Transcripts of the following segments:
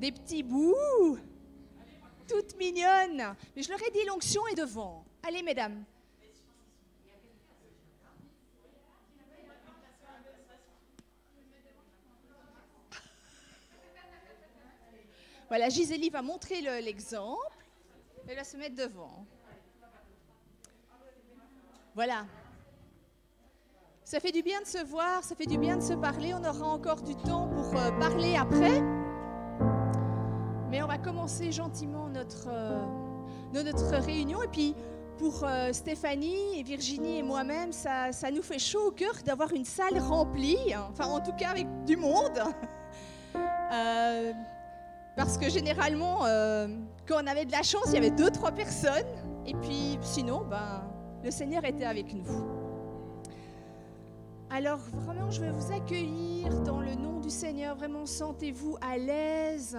des petits bouts, toutes mignonnes. Mais je leur ai dit, l'onction est devant. Allez, mesdames. Voilà, Gisèle va montrer l'exemple. Elle va se mettre devant. Voilà. Ça fait du bien de se voir, ça fait du bien de se parler. On aura encore du temps pour parler après. Mais on va commencer gentiment notre réunion. Et puis, pour Stéphanie et Virginie et moi-même, ça nous fait chaud au cœur d'avoir une salle remplie. Enfin, en tout cas, avec du monde. Parce que généralement, quand on avait de la chance, il y avait 2-3 personnes. Et puis, sinon, le Seigneur était avec nous. Alors, vraiment, je vais vous accueillir dans le nom du Seigneur. Vraiment, sentez-vous à l'aise.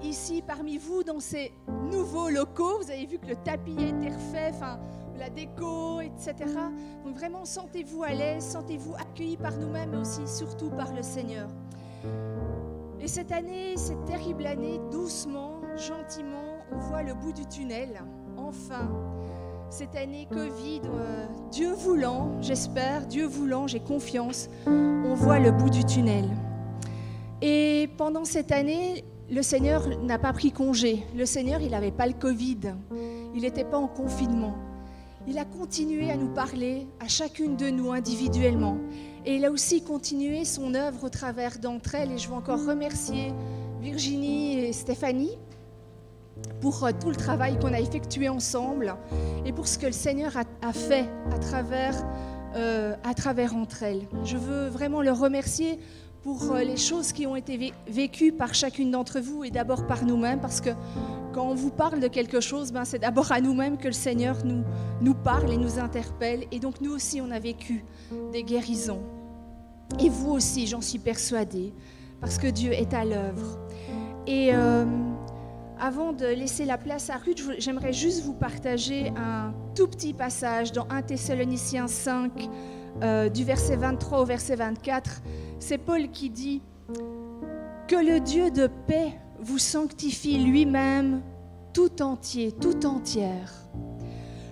Ici, parmi vous, dans ces nouveaux locaux, vous avez vu que le tapis a été refait, la déco, etc. Donc, vraiment, sentez-vous à l'aise, sentez-vous accueillis par nous-mêmes, mais aussi, surtout, par le Seigneur. Et cette année, cette terrible année, doucement, gentiment, on voit le bout du tunnel. Enfin, cette année Covid, Dieu voulant, j'espère, Dieu voulant, j'ai confiance, on voit le bout du tunnel. Et pendant cette année, le Seigneur n'a pas pris congé. Le Seigneur, il n'avait pas le Covid. Il n'était pas en confinement. Il a continué à nous parler, à chacune de nous individuellement. Et il a aussi continué son œuvre au travers d'entre elles. Et je veux encore remercier Virginie et Stéphanie pour tout le travail qu'on a effectué ensemble et pour ce que le Seigneur a fait à travers entre elles. Je veux vraiment le remercier pour les choses qui ont été vécues par chacune d'entre vous et d'abord par nous-mêmes, parce que quand on vous parle de quelque chose, c'est d'abord à nous-mêmes que le Seigneur nous parle et nous interpelle. Et donc nous aussi, on a vécu des guérisons. Et vous aussi, j'en suis persuadée, parce que Dieu est à l'œuvre. Et avant de laisser la place à Ruth, j'aimerais juste vous partager un tout petit passage dans 1 Thessaloniciens 5, du verset 23 au verset 24. C'est Paul qui dit « Que le Dieu de paix vous sanctifie lui-même tout entier, tout entière.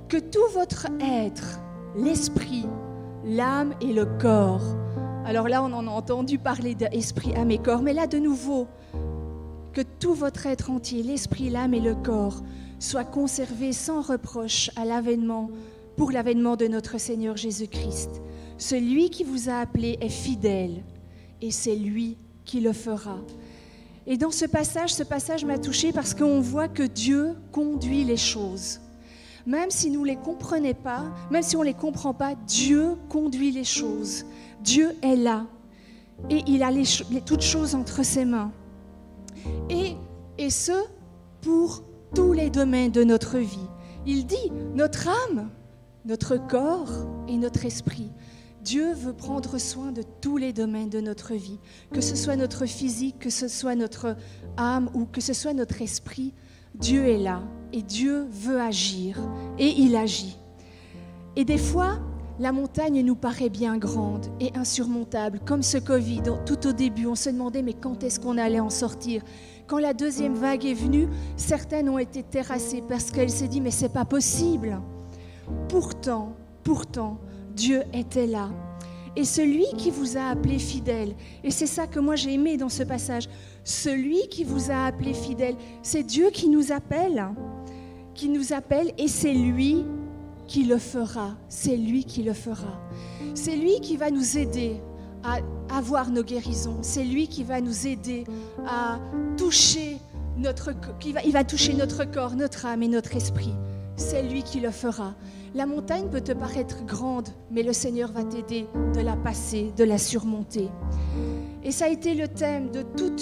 Que tout votre être, l'esprit, l'âme et le corps. » Alors là, on en a entendu parler d'esprit, âme et corps, mais là de nouveau, que tout votre être entier, l'esprit, l'âme et le corps, soient conservés sans reproche pour l'avènement de notre Seigneur Jésus-Christ. Celui qui vous a appelé est fidèle et c'est lui qui le fera. Et dans ce passage m'a touchée parce qu'on voit que Dieu conduit les choses. Même si nous ne les comprenons pas, même si on ne les comprend pas, Dieu conduit les choses. Dieu est là et il a toutes choses entre ses mains. Et ce, pour tous les domaines de notre vie. Il dit, notre âme, notre corps et notre esprit. Dieu veut prendre soin de tous les domaines de notre vie, que ce soit notre physique, que ce soit notre âme ou que ce soit notre esprit. Dieu est là et Dieu veut agir et il agit. Et des fois, la montagne nous paraît bien grande et insurmontable, comme ce Covid. Tout au début, on se demandait mais quand est-ce qu'on allait en sortir ? Quand la deuxième vague est venue, certaines ont été terrassées parce qu'elles se disent mais c'est pas possible. Pourtant, Dieu était là. Et celui qui vous a appelé fidèle, et c'est ça que moi j'ai aimé dans ce passage, celui qui vous a appelé fidèle, c'est Dieu qui nous appelle et c'est lui qui le fera. C'est lui qui le fera. C'est lui qui va nous aider à avoir nos guérisons. C'est lui qui va nous aider à toucher il va toucher notre corps, notre âme et notre esprit. C'est lui qui le fera. La montagne peut te paraître grande, mais le Seigneur va t'aider de la passer, de la surmonter. Et ça a été le thème de toute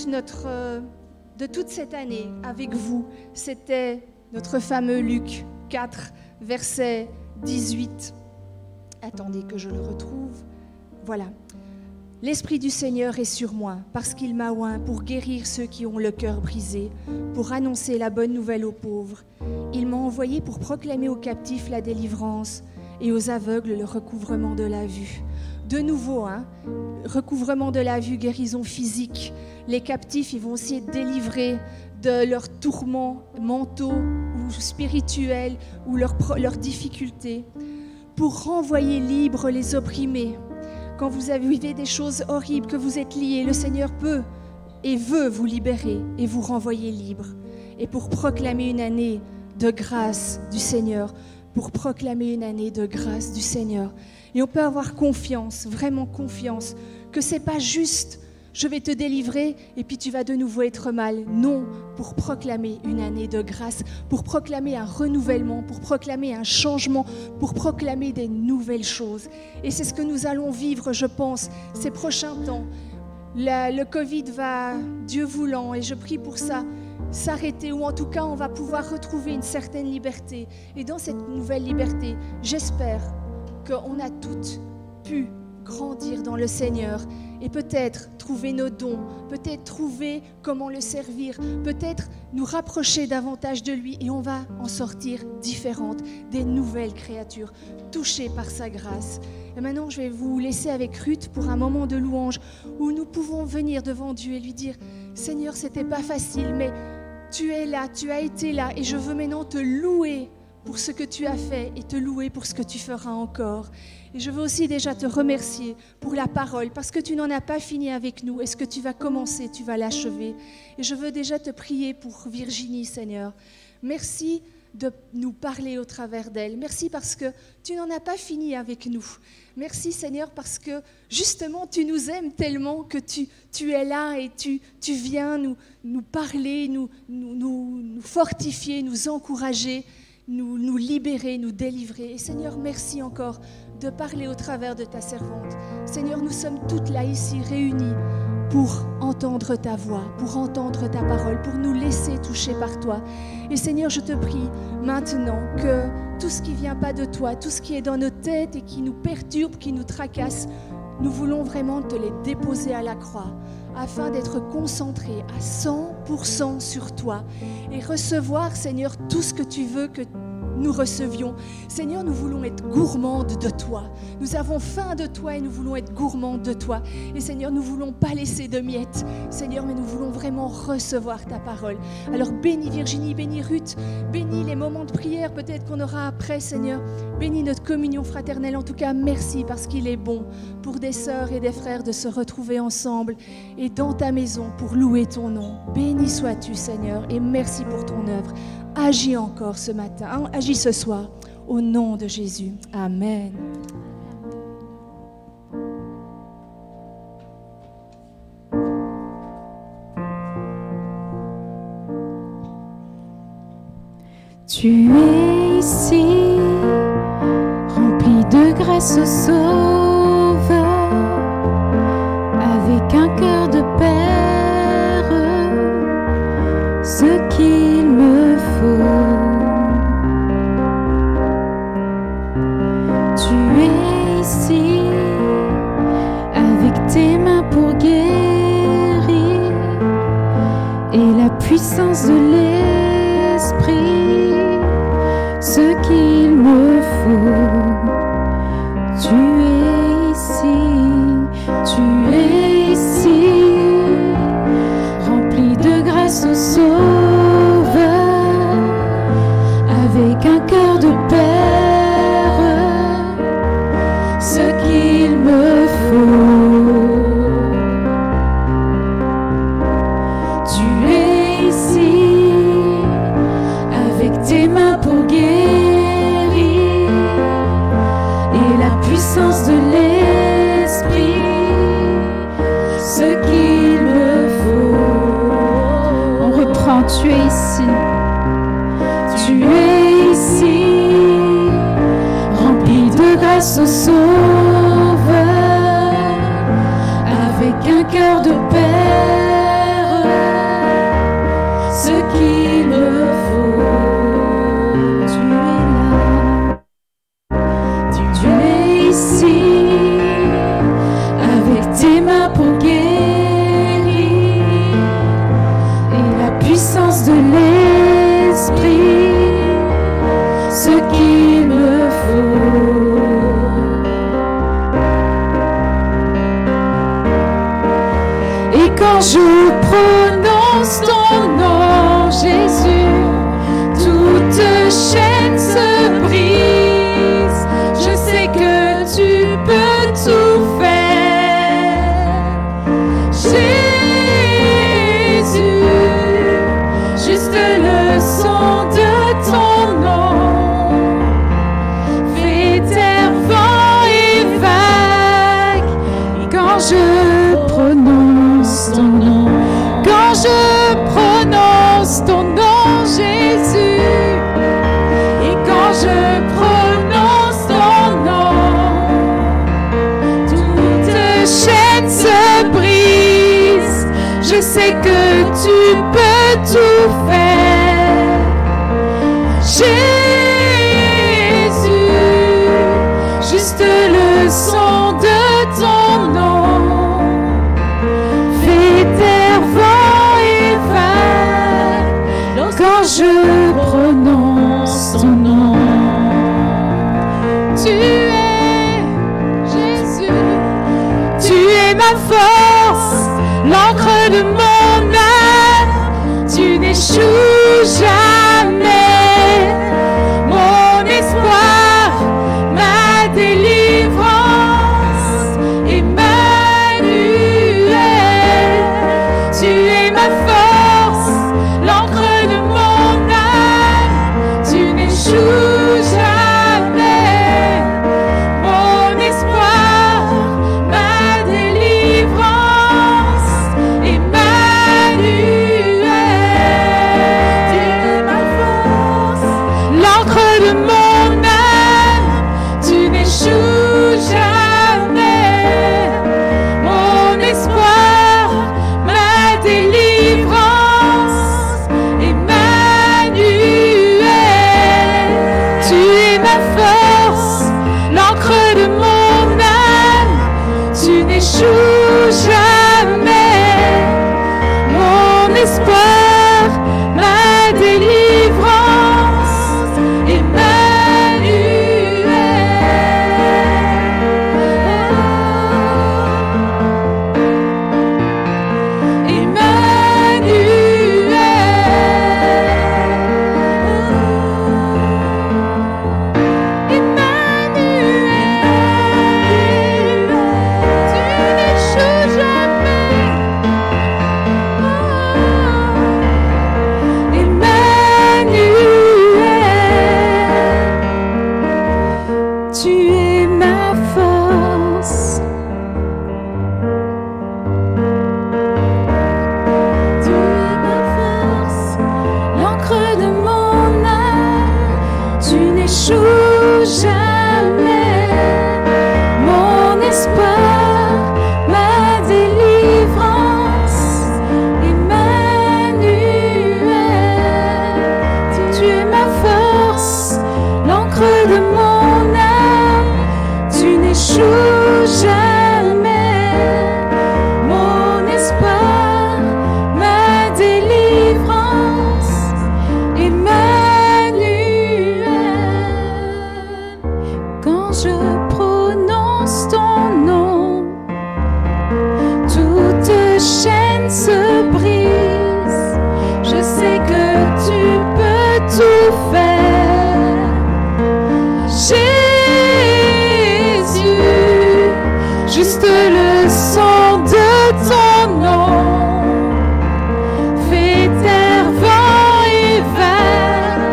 cette année avec vous. C'était notre fameux Luc 4, verset 18. Attendez que je le retrouve. Voilà. L'Esprit du Seigneur est sur moi, parce qu'il m'a oint pour guérir ceux qui ont le cœur brisé, pour annoncer la bonne nouvelle aux pauvres. Il m'a envoyé pour proclamer aux captifs la délivrance et aux aveugles le recouvrement de la vue, de nouveau, recouvrement de la vue, guérison physique. Les captifs, ils vont aussi être délivrés de leurs tourments mentaux ou spirituels ou leurs difficultés. Pour renvoyer libres les opprimés. Quand vous vivez des choses horribles, que vous êtes liés, le Seigneur peut et veut vous libérer et vous renvoyer libre. Et pour proclamer une année de grâce du Seigneur, pour proclamer une année de grâce du Seigneur. Et on peut avoir confiance, vraiment confiance, que ce n'est pas juste « je vais te délivrer et puis tu vas de nouveau être mal ». Non, pour proclamer une année de grâce, pour proclamer un renouvellement, pour proclamer un changement, pour proclamer des nouvelles choses. Et c'est ce que nous allons vivre, je pense, ces prochains temps. Le Covid va, Dieu voulant, et je prie pour ça, s'arrêter, ou en tout cas on va pouvoir retrouver une certaine liberté. Et dans cette nouvelle liberté, j'espère qu'on a toutes pu grandir dans le Seigneur et peut-être trouver nos dons, peut-être trouver comment le servir, peut-être nous rapprocher davantage de lui et on va en sortir différentes, des nouvelles créatures, touchées par sa grâce. Et maintenant, je vais vous laisser avec Ruth pour un moment de louange où nous pouvons venir devant Dieu et lui dire « Seigneur, c'était pas facile, mais tu es là, tu as été là et je veux maintenant te louer pour ce que tu as fait et te louer pour ce que tu feras encore. » Et je veux aussi déjà te remercier pour la parole parce que tu n'en as pas fini avec nous et ce que tu vas commencer, tu vas l'achever. Et je veux déjà te prier pour Virginie, Seigneur. Merci de nous parler au travers d'elle. Merci parce que tu n'en as pas fini avec nous. Merci Seigneur parce que justement tu nous aimes tellement que tu es là et tu viens nous parler, nous fortifier, nous encourager, nous libérer, nous délivrer. Et Seigneur, merci encore de parler au travers de ta servante. Seigneur, nous sommes toutes là ici réunies pour entendre ta voix, pour entendre ta parole, pour nous laisser toucher par toi. Et Seigneur, je te prie maintenant que tout ce qui ne vient pas de toi, tout ce qui est dans nos têtes et qui nous perturbe, qui nous tracasse, nous voulons vraiment te les déposer à la croix afin d'être concentrés à 100% sur toi et recevoir, Seigneur, tout ce que tu veux que nous recevions. Seigneur, nous voulons être gourmandes de toi. Nous avons faim de toi et nous voulons être gourmandes de toi. Et Seigneur, nous ne voulons pas laisser de miettes, Seigneur, mais nous voulons vraiment recevoir ta parole. Alors bénis Virginie, bénis Ruth, bénis les moments de prière peut-être qu'on aura après, Seigneur. Bénis notre communion fraternelle. En tout cas, merci parce qu'il est bon pour des sœurs et des frères de se retrouver ensemble et dans ta maison pour louer ton nom. Béni sois-tu, Seigneur, et merci pour ton œuvre. Agis encore ce matin, agis ce soir, au nom de Jésus. Amen. Tu es ici, rempli de grâce au Sauveur, avec un cœur de Père, ce qu'il me faut. Tu es ici, avec tes mains pour guérir, et la puissance de l'Esprit, ce qu'il me faut. Tu es ici, rempli de grâce au Sauveur, avec un cœur de Père, ce qu'il me faut. Tu es ici, avec tes mains pour guérir, et la puissance de l'Esprit, ce qu'il me faut. On reprend, tu es ici. Tu es ici, rempli de grâce au Sauveur, avec un cœur de Père, ce qu'il me faut. Tu es là, tu es ici, avec tes mains pour guérir, et la puissance de l'Esprit, ce qu'il me faut. je prononce ton nom, Jésus, toute chaîne se brise. Je sais que tu peux tout faire. Jésus, juste le son de ton nom fait taire vent et vague. Et quand je prononce ton nom, quand je prononce ton nom, Jésus, et quand je prononce ton nom, toute chaîne se brise. Je sais que tu peux tout faire. Jésus, juste le son de ton nom fait taire vent et vague. Quand je prononce ton nom, tu es Jésus, tu es ma force, l'encre de mon âme, tu n'échoues jamais. Mon espoir, ma délivrance, Emmanuel, tu es ma force, l'encre de mon âme, tu n'échoues jamais. Mon espoir, ma délivrance, Emmanuel, tu es ma force, l'encre de mon âme, tu n'échoues jamais. Mon espoir, ma délivrance, Emmanuel, tu es ma force, l'encre de mon âme, tu n'échoues jamais. Mon espoir, ma délivrance, tu es ma force. Tu es ma force, l'encre de mon âme, tu n'échoues jamais. Mon espoir, ma délivrance, Emmanuel, tu es ma force, l'encre de mon âme, tu n'échoues jamais. Mon espoir, ma délivrance, Emmanuel. Quand je prononce ton nom, toute chaîne se brise. Je sais que tu peux tout faire. Jésus, juste le son de ton nom fait taire vent et vague.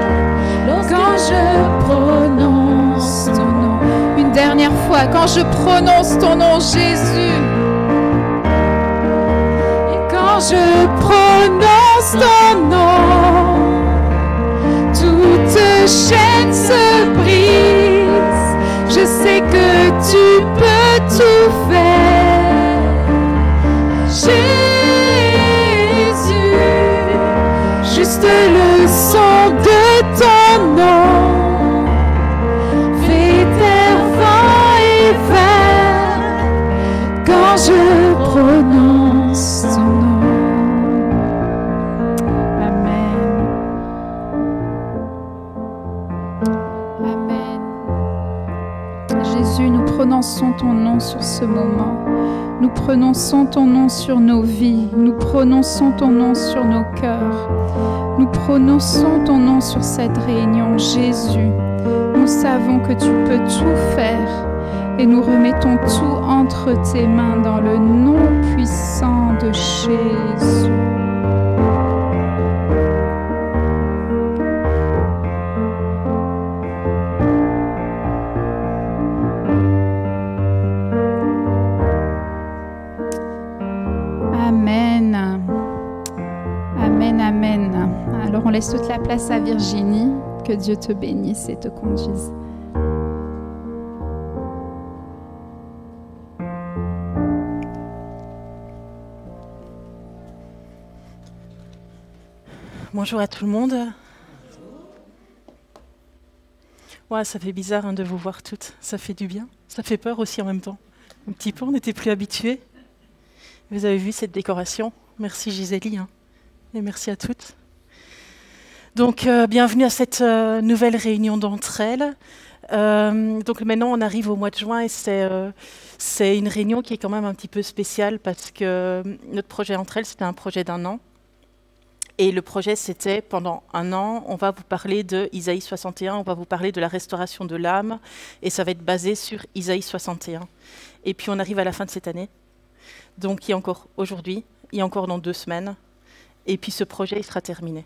Quand je prononce ton nom, une dernière fois, quand je prononce ton nom, Jésus, et quand je prononce ton nom, toute chaîne se brise. Je sais que tu peux tout faire. Jésus, juste le son de ton nom fait taire vent et vague. Quand je prononce ton nom. Amen. Amen. Jésus, nous prononçons ton nom sur ce moment. Nous prononçons ton nom sur nos vies. Nous prononçons ton nom sur nos cœurs. Nous prononçons ton nom sur cette réunion, Jésus. Nous savons que tu peux tout faire et nous remettons tout entre tes mains dans le nom puissant de Jésus. Amen. Amen, amen. Alors on laisse toute la place à Virginie. Que Dieu te bénisse et te conduise. Bonjour à tout le monde. Ouais, ça fait bizarre de vous voir toutes. Ça fait du bien. Ça fait peur aussi en même temps. Un petit peu, on n'était plus habitués. Vous avez vu cette décoration. Merci Gisèle. Et merci à toutes. Donc, bienvenue à cette nouvelle réunion d'entre elles. Donc maintenant, on arrive au mois de juin et c'est une réunion qui est quand même un petit peu spéciale parce que notre projet entre elles, c'était un projet d'1 an. Et le projet, c'était pendant 1 an, on va vous parler de Isaïe 61, on va vous parler de la restauration de l'âme et ça va être basé sur Isaïe 61. Et puis on arrive à la fin de cette année. Donc il y a encore aujourd'hui, il y a encore dans 2 semaines. Et puis ce projet, il sera terminé.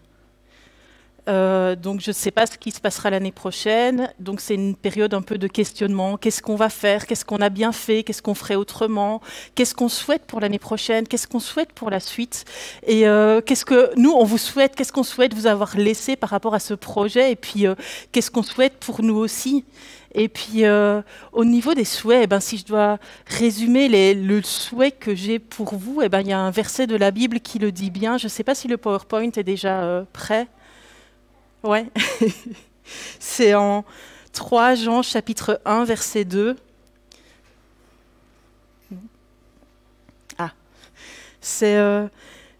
Donc je ne sais pas ce qui se passera l'année prochaine. Donc c'est une période un peu de questionnement. Qu'est-ce qu'on va faire? Qu'est-ce qu'on a bien fait? Qu'est-ce qu'on ferait autrement? Qu'est-ce qu'on souhaite pour l'année prochaine? Qu'est-ce qu'on souhaite pour la suite? Et qu'est-ce que nous, on vous souhaite? Qu'est-ce qu'on souhaite vous avoir laissé par rapport à ce projet? Et puis qu'est-ce qu'on souhaite pour nous aussi? Et puis, au niveau des souhaits, eh ben, si je dois résumer le souhait que j'ai pour vous, eh ben, il y a un verset de la Bible qui le dit bien. Je ne sais pas si le PowerPoint est déjà prêt. Ouais. C'est en 3 Jean, chapitre 1, verset 2. Ah. C'est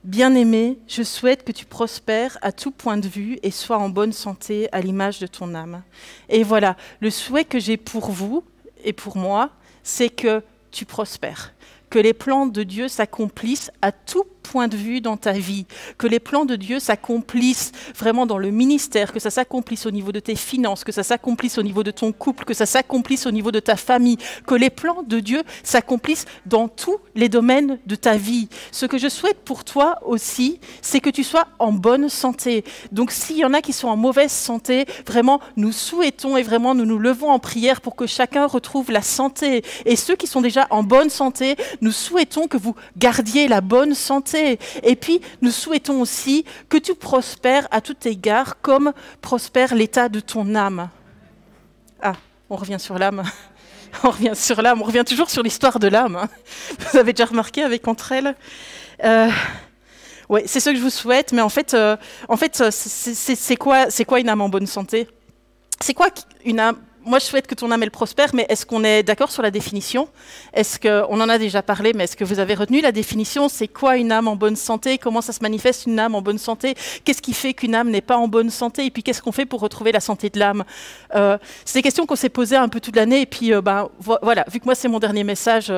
bien-aimé, je souhaite que tu prospères à tout point de vue et sois en bonne santé à l'image de ton âme. Et voilà, le souhait que j'ai pour vous et pour moi, c'est que tu prospères, que les plans de Dieu s'accomplissent à tout point de vue dans ta vie, que les plans de Dieu s'accomplissent vraiment dans le ministère, que ça s'accomplisse au niveau de tes finances, que ça s'accomplisse au niveau de ton couple, que ça s'accomplisse au niveau de ta famille, que les plans de Dieu s'accomplissent dans tous les domaines de ta vie. Ce que je souhaite pour toi aussi, c'est que tu sois en bonne santé. Donc s'il y en a qui sont en mauvaise santé, vraiment nous souhaitons et vraiment nous nous levons en prière pour que chacun retrouve la santé. Et ceux qui sont déjà en bonne santé, nous souhaitons que vous gardiez la bonne santé. Et puis, nous souhaitons aussi que tu prospères à tout égard comme prospère l'état de ton âme. Ah, on revient sur l'âme. On revient sur l'âme. On revient toujours sur l'histoire de l'âme. Vous avez déjà remarqué avec Entre elles ouais, c'est ce que je vous souhaite. Mais en fait, c'est quoi une âme en bonne santé? C'est quoi une âme? Moi, je souhaite que ton âme, elle prospère, mais est-ce qu'on est d'accord sur la définition? Est-ce qu'on en a déjà parlé, mais est-ce que vous avez retenu la définition? C'est quoi une âme en bonne santé? Comment ça se manifeste une âme en bonne santé? Qu'est-ce qui fait qu'une âme n'est pas en bonne santé? Et puis, qu'est-ce qu'on fait pour retrouver la santé de l'âme? C'est des questions qu'on s'est posées un peu toute l'année. Et puis, voilà, vu que moi, c'est mon dernier message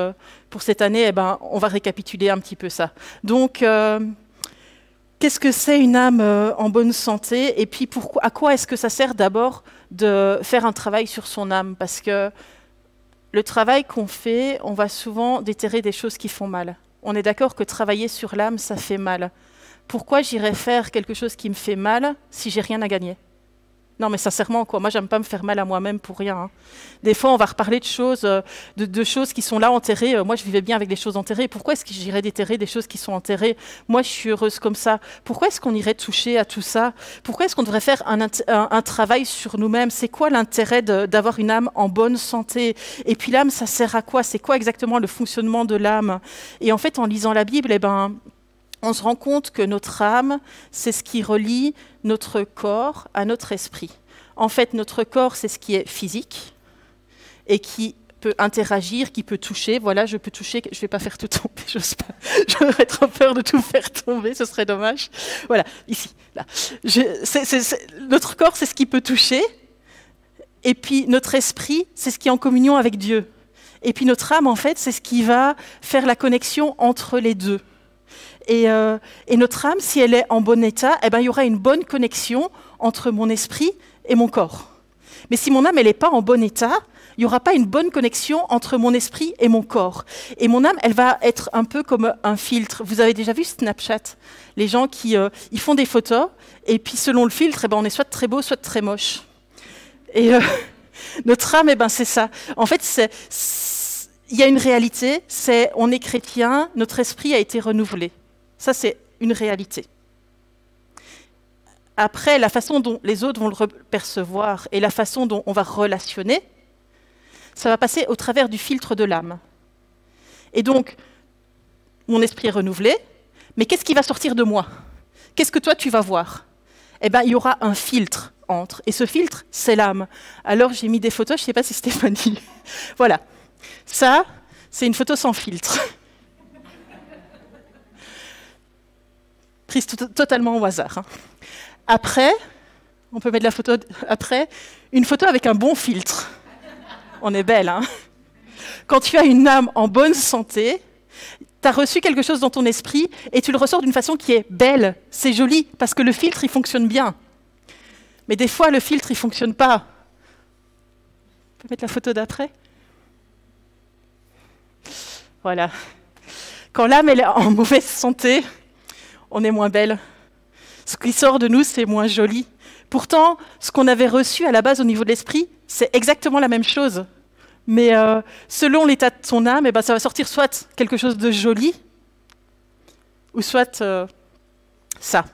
pour cette année, on va récapituler un petit peu ça. Donc, qu'est-ce que c'est une âme en bonne santé? Et puis, à quoi est-ce que ça sert d'abord de faire un travail sur son âme? Parce que le travail qu'on fait, on va souvent déterrer des choses qui font mal. On est d'accord que travailler sur l'âme, ça fait mal. Pourquoi j'irais faire quelque chose qui me fait mal si j'ai rien à gagner? Non, mais sincèrement, quoi. Moi, j'aime pas me faire mal à moi-même pour rien. Hein. Des fois, on va reparler de choses, de choses qui sont là enterrées. Moi, je vivais bien avec des choses enterrées. Pourquoi est-ce que j'irais déterrer des choses qui sont enterrées? Moi, je suis heureuse comme ça. Pourquoi est-ce qu'on irait toucher à tout ça? Pourquoi est-ce qu'on devrait faire un travail sur nous-mêmes? C'est quoi l'intérêt d'avoir une âme en bonne santé? Et puis l'âme, ça sert à quoi? C'est quoi exactement le fonctionnement de l'âme? Et en fait, en lisant la Bible, on se rend compte que notre âme, c'est ce qui relie notre corps à notre esprit. En fait, notre corps, c'est ce qui est physique et qui peut interagir, qui peut toucher. Voilà, je peux toucher, je ne vais pas faire tout tomber, j'ose pas. J'aurais trop peur de tout faire tomber, ce serait dommage. Voilà, ici, là. Notre corps, c'est ce qui peut toucher. Et puis, notre esprit, c'est ce qui est en communion avec Dieu. Et puis notre âme, en fait, c'est ce qui va faire la connexion entre les deux. Et notre âme, si elle est en bon état, eh ben, il y aura une bonne connexion entre mon esprit et mon corps. Mais si mon âme elle n'est pas en bon état, il n'y aura pas une bonne connexion entre mon esprit et mon corps. Et mon âme, elle va être un peu comme un filtre. Vous avez déjà vu Snapchat? Les gens qui ils font des photos, et puis selon le filtre, eh ben, on est soit très beau, soit très moche. Et notre âme, eh ben, c'est ça. En fait, il y a une réalité, c'est on est chrétien, notre esprit a été renouvelé. Ça, c'est une réalité. Après, la façon dont les autres vont le percevoir et la façon dont on va relationner, ça va passer au travers du filtre de l'âme. Et donc, mon esprit est renouvelé, mais qu'est-ce qui va sortir de moi? Qu'est-ce que toi, tu vas voir? Eh bien, il y aura un filtre entre. Et ce filtre, c'est l'âme. Alors, j'ai mis des photos, je ne sais pas si Stéphanie... Voilà. Ça, c'est une photo sans filtre. Prise totalement au hasard. Hein. Après, on peut mettre la photo après, une photo avec un bon filtre. On est belle, hein? Quand tu as une âme en bonne santé, tu as reçu quelque chose dans ton esprit et tu le ressors d'une façon qui est belle, c'est joli, parce que le filtre, il fonctionne bien. Mais des fois, le filtre, il ne fonctionne pas. On peut mettre la photo d'après? Voilà. Quand l'âme elle est en mauvaise santé, on est moins belle. Ce qui sort de nous, c'est moins joli. Pourtant, ce qu'on avait reçu à la base au niveau de l'esprit, c'est exactement la même chose. Mais selon l'état de ton âme, eh ben, ça va sortir soit quelque chose de joli, ou soit ça.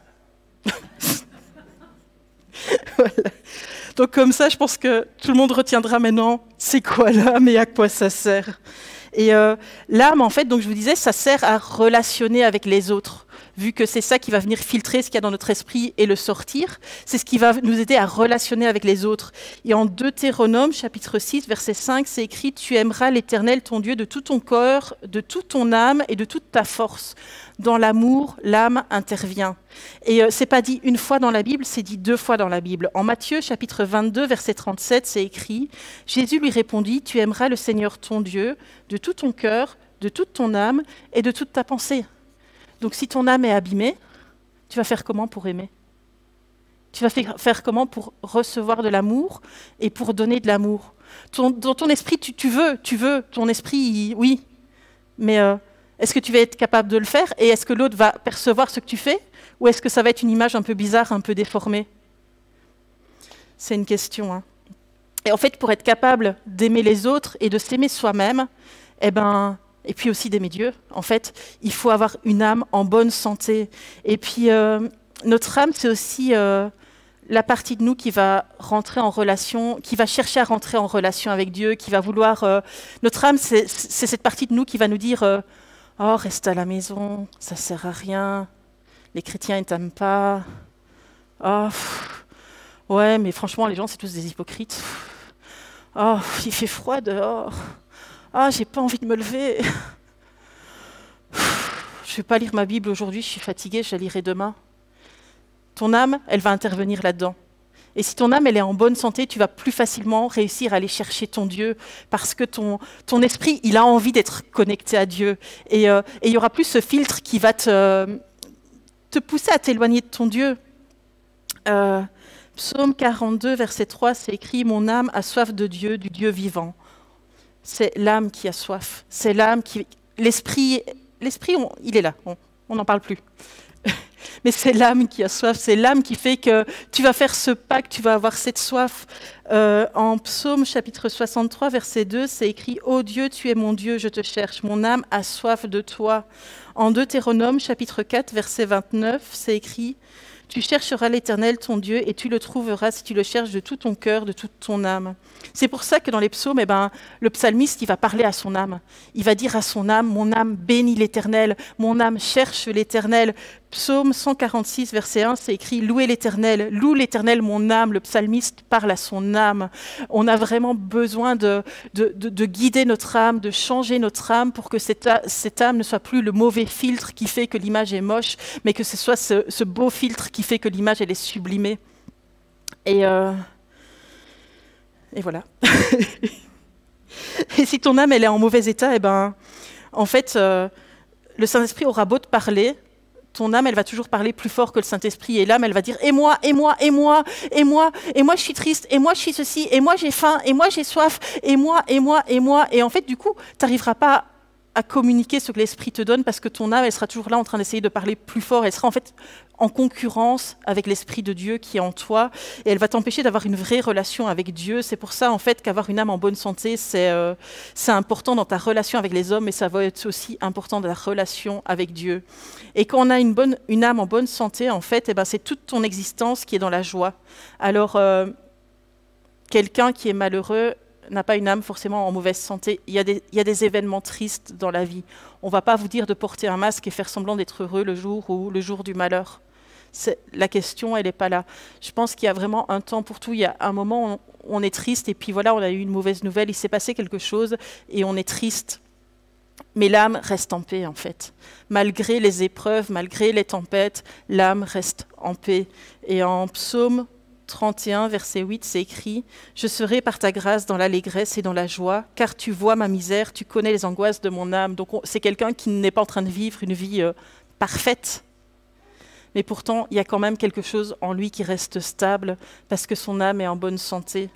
Voilà. Donc comme ça, je pense que tout le monde retiendra maintenant c'est quoi l'âme et à quoi ça sert. Et l'âme, en fait, donc je vous disais, ça sert à relationner avec les autres, vu que c'est ça qui va venir filtrer ce qu'il y a dans notre esprit et le sortir. C'est ce qui va nous aider à relationner avec les autres. Et en Deutéronome, chapitre 6, verset 5, c'est écrit « Tu aimeras l'Éternel, ton Dieu, de tout ton cœur, de toute ton âme et de toute ta force. Dans l'amour, l'âme intervient. » Et c'est pas dit une fois dans la Bible, c'est dit 2 fois dans la Bible. En Matthieu, chapitre 22, verset 37, c'est écrit « Jésus lui répondit « Tu aimeras le Seigneur, ton Dieu, de tout ton cœur, de toute ton âme et de toute ta pensée. » Donc si ton âme est abîmée, tu vas faire comment pour aimer? Tu vas faire comment pour recevoir de l'amour et pour donner de l'amour? Dans ton esprit, tu veux, ton esprit, oui, mais est-ce que tu vas être capable de le faire? Et est-ce que l'autre va percevoir ce que tu fais? Ou est-ce que ça va être une image un peu bizarre, un peu déformée? C'est une question. Hein. Et en fait, pour être capable d'aimer les autres et de s'aimer soi-même, eh ben, et puis aussi d'aimer Dieu, en fait, il faut avoir une âme en bonne santé. Et puis, notre âme, c'est aussi la partie de nous qui va rentrer en relation, qui va chercher à rentrer en relation avec Dieu, qui va vouloir... notre âme, c'est cette partie de nous qui va nous dire oh, reste à la maison, ça sert à rien, les chrétiens, ils ne t'aiment pas. Oh, ouais, mais franchement, les gens, c'est tous des hypocrites. Oh, il fait froid dehors. Ah, j'ai pas envie de me lever. Je vais pas lire ma Bible aujourd'hui, je suis fatiguée, je la lirai demain. Ton âme, elle va intervenir là-dedans. Et si ton âme, elle est en bonne santé, tu vas plus facilement réussir à aller chercher ton Dieu parce que ton esprit, il a envie d'être connecté à Dieu. Et il y aura plus ce filtre qui va te pousser à t'éloigner de ton Dieu. Psaume 42, verset 3, c'est écrit « Mon âme a soif de Dieu, du Dieu vivant ». C'est l'âme qui a soif. C'est l'âme qui... L'esprit, il est là, on n'en parle plus. Mais c'est l'âme qui a soif, c'est l'âme qui fait que tu vas faire ce pacte, tu vas avoir cette soif. En Psaume chapitre 63, verset 2, c'est écrit « Ô Dieu, tu es mon Dieu, je te cherche, mon âme a soif de toi ». En Deutéronome chapitre 4, verset 29, c'est écrit « Tu chercheras l'Éternel, ton Dieu, et tu le trouveras si tu le cherches de tout ton cœur, de toute ton âme. » C'est pour ça que dans les psaumes, le psalmiste, il va parler à son âme. Il va dire à son âme, mon âme bénit l'Éternel, mon âme cherche l'Éternel. Psaume 146, verset 1, c'est écrit, louez l'Éternel, loue l'Éternel, mon âme. Le psalmiste parle à son âme. On a vraiment besoin de guider notre âme, de changer notre âme pour que cette âme ne soit plus le mauvais filtre qui fait que l'image est moche, mais que ce soit ce beau filtre qui fait que l'image, elle est sublimée. Et voilà. Et si ton âme, elle est en mauvais état, eh ben, en fait, le Saint-Esprit aura beau te parler, ton âme, elle va toujours parler plus fort que le Saint-Esprit. Et l'âme, elle va dire « et moi, et moi, et moi, et moi, et moi, je suis triste, et moi, je suis ceci, et moi, j'ai faim, et moi, j'ai soif, et moi, et moi, et moi. » Et en fait, du coup, tu n'arriveras pas à communiquer ce que l'Esprit te donne parce que ton âme, elle sera toujours là en train d'essayer de parler plus fort. Elle sera en fait en concurrence avec l'Esprit de Dieu qui est en toi et elle va t'empêcher d'avoir une vraie relation avec Dieu. C'est pour ça en fait qu'avoir une âme en bonne santé, c'est important dans ta relation avec les hommes, mais ça va être aussi important dans la relation avec Dieu. Et quand on a une âme en bonne santé, en fait, eh ben, c'est toute ton existence qui est dans la joie. Alors, quelqu'un qui est malheureux n'a pas une âme forcément en mauvaise santé. Il y a des événements tristes dans la vie. On ne va pas vous dire de porter un masque et faire semblant d'être heureux le jour du malheur. La question, elle n'est pas là. Je pense qu'il y a vraiment un temps pour tout. Il y a un moment où on est triste et puis voilà, on a eu une mauvaise nouvelle, il s'est passé quelque chose et on est triste. Mais l'âme reste en paix, en fait. Malgré les épreuves, malgré les tempêtes, l'âme reste en paix. Et en Psaume 31, verset 8, c'est écrit « Je serai par ta grâce dans l'allégresse et dans la joie, car tu vois ma misère, tu connais les angoisses de mon âme. » Donc c'est quelqu'un qui n'est pas en train de vivre une vie parfaite, mais pourtant il y a quand même quelque chose en lui qui reste stable, parce que son âme est en bonne santé.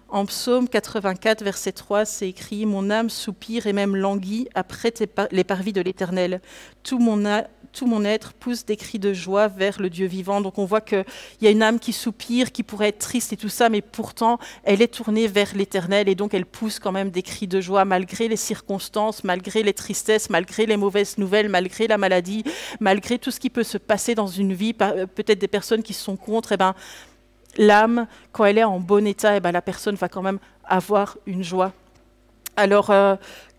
En Psaume 84, verset 3, c'est écrit « Mon âme soupire et même languit après les parvis de l'Éternel. Tout mon être pousse des cris de joie vers le Dieu vivant. » Donc on voit qu'il y a une âme qui soupire, qui pourrait être triste et tout ça, mais pourtant elle est tournée vers l'Éternel et donc elle pousse quand même des cris de joie malgré les circonstances, malgré les tristesses, malgré les mauvaises nouvelles, malgré la maladie, malgré tout ce qui peut se passer dans une vie, peut-être des personnes qui sont contre, l'âme, quand elle est en bon état, la personne va quand même avoir une joie. Alors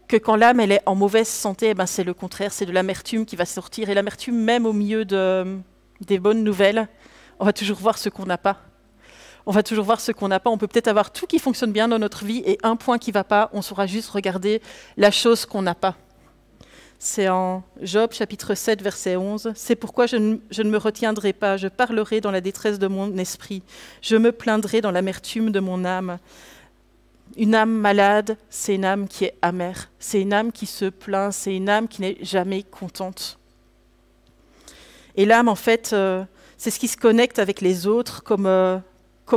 que quand l'âme elle est en mauvaise santé, c'est le contraire, c'est de l'amertume qui va sortir. Et l'amertume, même au milieu des bonnes nouvelles, on va toujours voir ce qu'on n'a pas. On va toujours voir ce qu'on n'a pas. On peut peut-être avoir tout qui fonctionne bien dans notre vie et un point qui ne va pas, on saura juste regarder la chose qu'on n'a pas. C'est en Job, chapitre 7, verset 11. « C'est pourquoi je ne me retiendrai pas, je parlerai dans la détresse de mon esprit, je me plaindrai dans l'amertume de mon âme. » Une âme malade, c'est une âme qui est amère, c'est une âme qui se plaint, c'est une âme qui n'est jamais contente. Et l'âme, en fait, c'est ce qui se connecte avec les autres, comme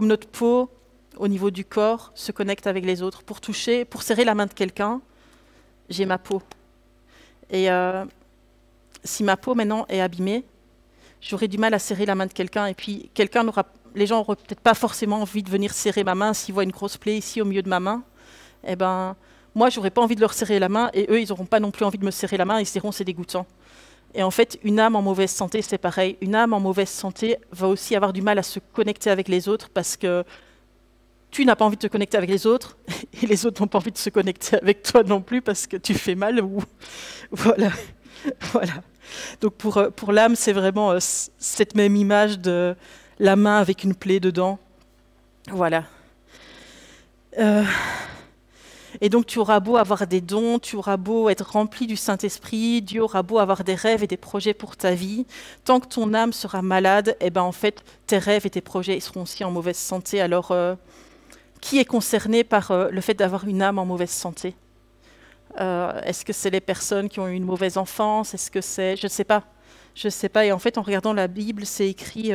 notre peau, au niveau du corps, se connecte avec les autres. Pour toucher, pour serrer la main de quelqu'un, j'ai ma peau. Et si ma peau maintenant est abîmée, j'aurai du mal à serrer la main de quelqu'un. Et puis les gens n'auront peut-être pas forcément envie de venir serrer ma main s'ils voient une grosse plaie ici au milieu de ma main. Moi, j'aurais pas envie de leur serrer la main et eux, ils n'auront pas non plus envie de me serrer la main. Ils se diront c'est dégoûtant. Et en fait, une âme en mauvaise santé, c'est pareil. Une âme en mauvaise santé va aussi avoir du mal à se connecter avec les autres parce que tu n'as pas envie de te connecter avec les autres et les autres n'ont pas envie de se connecter avec toi non plus parce que tu fais mal. Voilà. Donc pour l'âme, c'est vraiment cette même image de la main avec une plaie dedans. Voilà. Et donc tu auras beau avoir des dons, tu auras beau être rempli du Saint-Esprit, Dieu aura beau avoir des rêves et des projets pour ta vie. Tant que ton âme sera malade, en fait, tes rêves et tes projets seront aussi en mauvaise santé. Alors, qui est concerné par le fait d'avoir une âme en mauvaise santé ? Est-ce que c'est les personnes qui ont eu une mauvaise enfance ? Est-ce que c'est... Je ne sais pas. Et en fait, en regardant la Bible, c'est écrit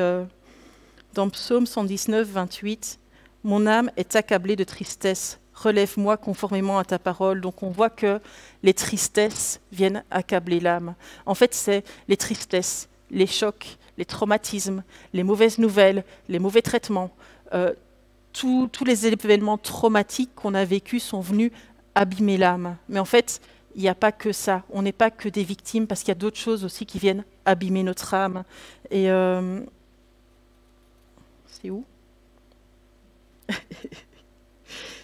dans Psaume 119, 28, « Mon âme est accablée de tristesse. Relève-moi conformément à ta parole. » Donc on voit que les tristesses viennent accabler l'âme. En fait, c'est les tristesses, les chocs, les traumatismes, les mauvaises nouvelles, les mauvais traitements, tous les événements traumatiques qu'on a vécus sont venus abîmer l'âme. Mais en fait, il n'y a pas que ça. On n'est pas que des victimes parce qu'il y a d'autres choses aussi qui viennent abîmer notre âme. Et c'est où ?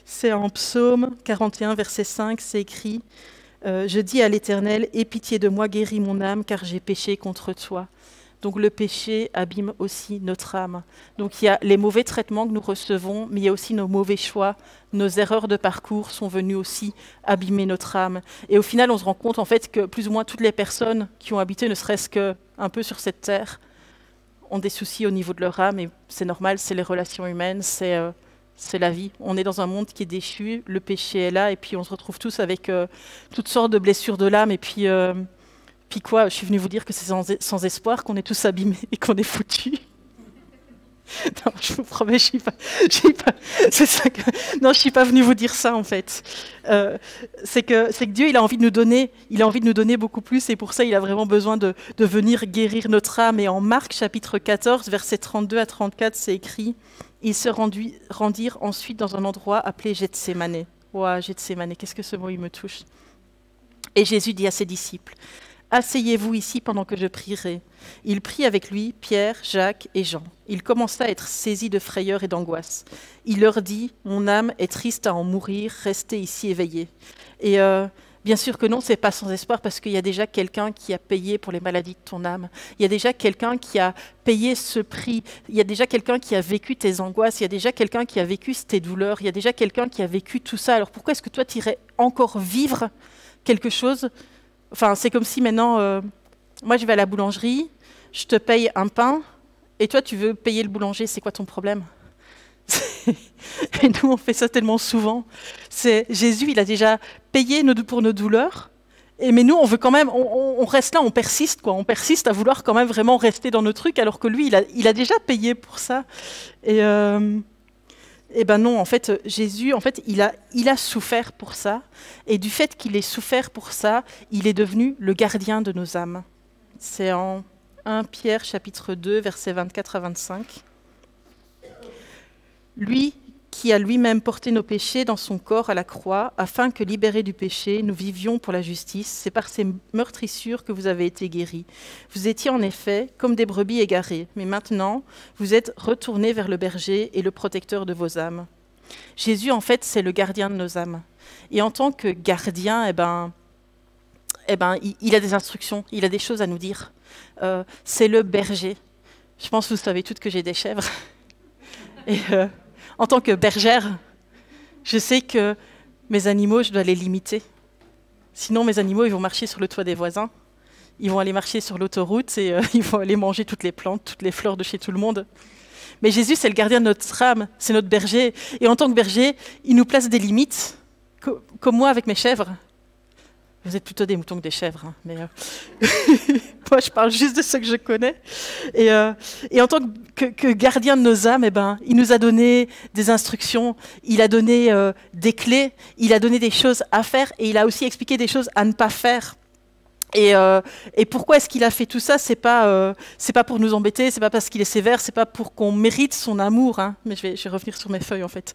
C'est en Psaume 41, verset 5, c'est écrit « Je dis à l'Éternel, aie pitié de moi, guéris mon âme, car j'ai péché contre toi. » Donc le péché abîme aussi notre âme. Donc il y a les mauvais traitements que nous recevons, mais il y a aussi nos mauvais choix, nos erreurs de parcours sont venues aussi abîmer notre âme. Et au final, on se rend compte en fait que plus ou moins toutes les personnes qui ont habité, ne serait-ce qu'un peu sur cette terre, ont des soucis au niveau de leur âme, et c'est normal, c'est les relations humaines, c'est c'est la vie. On est dans un monde qui est déchu, le péché est là, et puis on se retrouve tous avec toutes sortes de blessures de l'âme, et puis quoi, je suis venue vous dire que c'est sans espoir, qu'on est tous abîmés et qu'on est foutus. Non, je vous promets, c'est ça que, non, je suis pas venue vous dire ça en fait. C'est que Dieu, il a envie de nous donner beaucoup plus, et pour ça, il a vraiment besoin de venir guérir notre âme. Et en Marc chapitre 14, versets 32 à 34, c'est écrit: ils se rendirent ensuite dans un endroit appelé Gethsémané. Ouah, Gethsémané, qu'est-ce que ce mot il me touche. Et Jésus dit à ses disciples: asseyez-vous ici pendant que je prierai. Il prit avec lui Pierre, Jacques et Jean. Il commença à être saisi de frayeur et d'angoisse. Il leur dit: mon âme est triste à en mourir, restez ici éveillés. Et bien sûr que non, c'est pas sans espoir, parce qu'il y a déjà quelqu'un qui a payé pour les maladies de ton âme. Il y a déjà quelqu'un qui a payé ce prix. Il y a déjà quelqu'un qui a vécu tes angoisses. Il y a déjà quelqu'un qui a vécu tes douleurs. Il y a déjà quelqu'un qui a vécu tout ça. Alors pourquoi est-ce que toi, tu irais encore vivre quelque chose? Enfin, c'est comme si maintenant, moi je vais à la boulangerie, je te paye un pain, et toi tu veux payer le boulanger, c'est quoi ton problème? Et nous on fait ça tellement souvent. Jésus, il a déjà payé pour nos douleurs, mais nous on veut quand même, on reste là, on persiste à vouloir quand même vraiment rester dans nos trucs, alors que lui il a déjà payé pour ça. Eh ben non, en fait, Jésus, il a souffert pour ça. Et du fait qu'il ait souffert pour ça, il est devenu le gardien de nos âmes. C'est en 1 Pierre, chapitre 2, versets 24 à 25. Lui qui a lui-même porté nos péchés dans son corps à la croix, afin que, libérés du péché, nous vivions pour la justice. C'est par ces meurtrissures que vous avez été guéris. Vous étiez en effet comme des brebis égarées, mais maintenant, vous êtes retournés vers le berger et le protecteur de vos âmes. Jésus, en fait, c'est le gardien de nos âmes. Et en tant que gardien, il a des instructions, il a des choses à nous dire. C'est le berger. Je pense que vous savez toutes que j'ai des chèvres. Et en tant que bergère, je sais que mes animaux, je dois les limiter. Sinon, mes animaux, ils vont marcher sur le toit des voisins. Ils vont aller marcher sur l'autoroute et ils vont aller manger toutes les plantes, toutes les fleurs de chez tout le monde. Mais Jésus, c'est le gardien de notre âme, c'est notre berger. Et en tant que berger, il nous place des limites, comme moi avec mes chèvres. Vous êtes plutôt des moutons que des chèvres, hein, mais moi, je parle juste de ceux que je connais. Et en tant que gardien de nos âmes, il nous a donné des instructions, il a donné des clés, il a donné des choses à faire, et il a aussi expliqué des choses à ne pas faire. Et pourquoi est-ce qu'il a fait tout ça? C'est pas pour nous embêter, c'est pas parce qu'il est sévère, c'est pas pour qu'on mérite son amour. Hein, mais je vais revenir sur mes feuilles, en fait.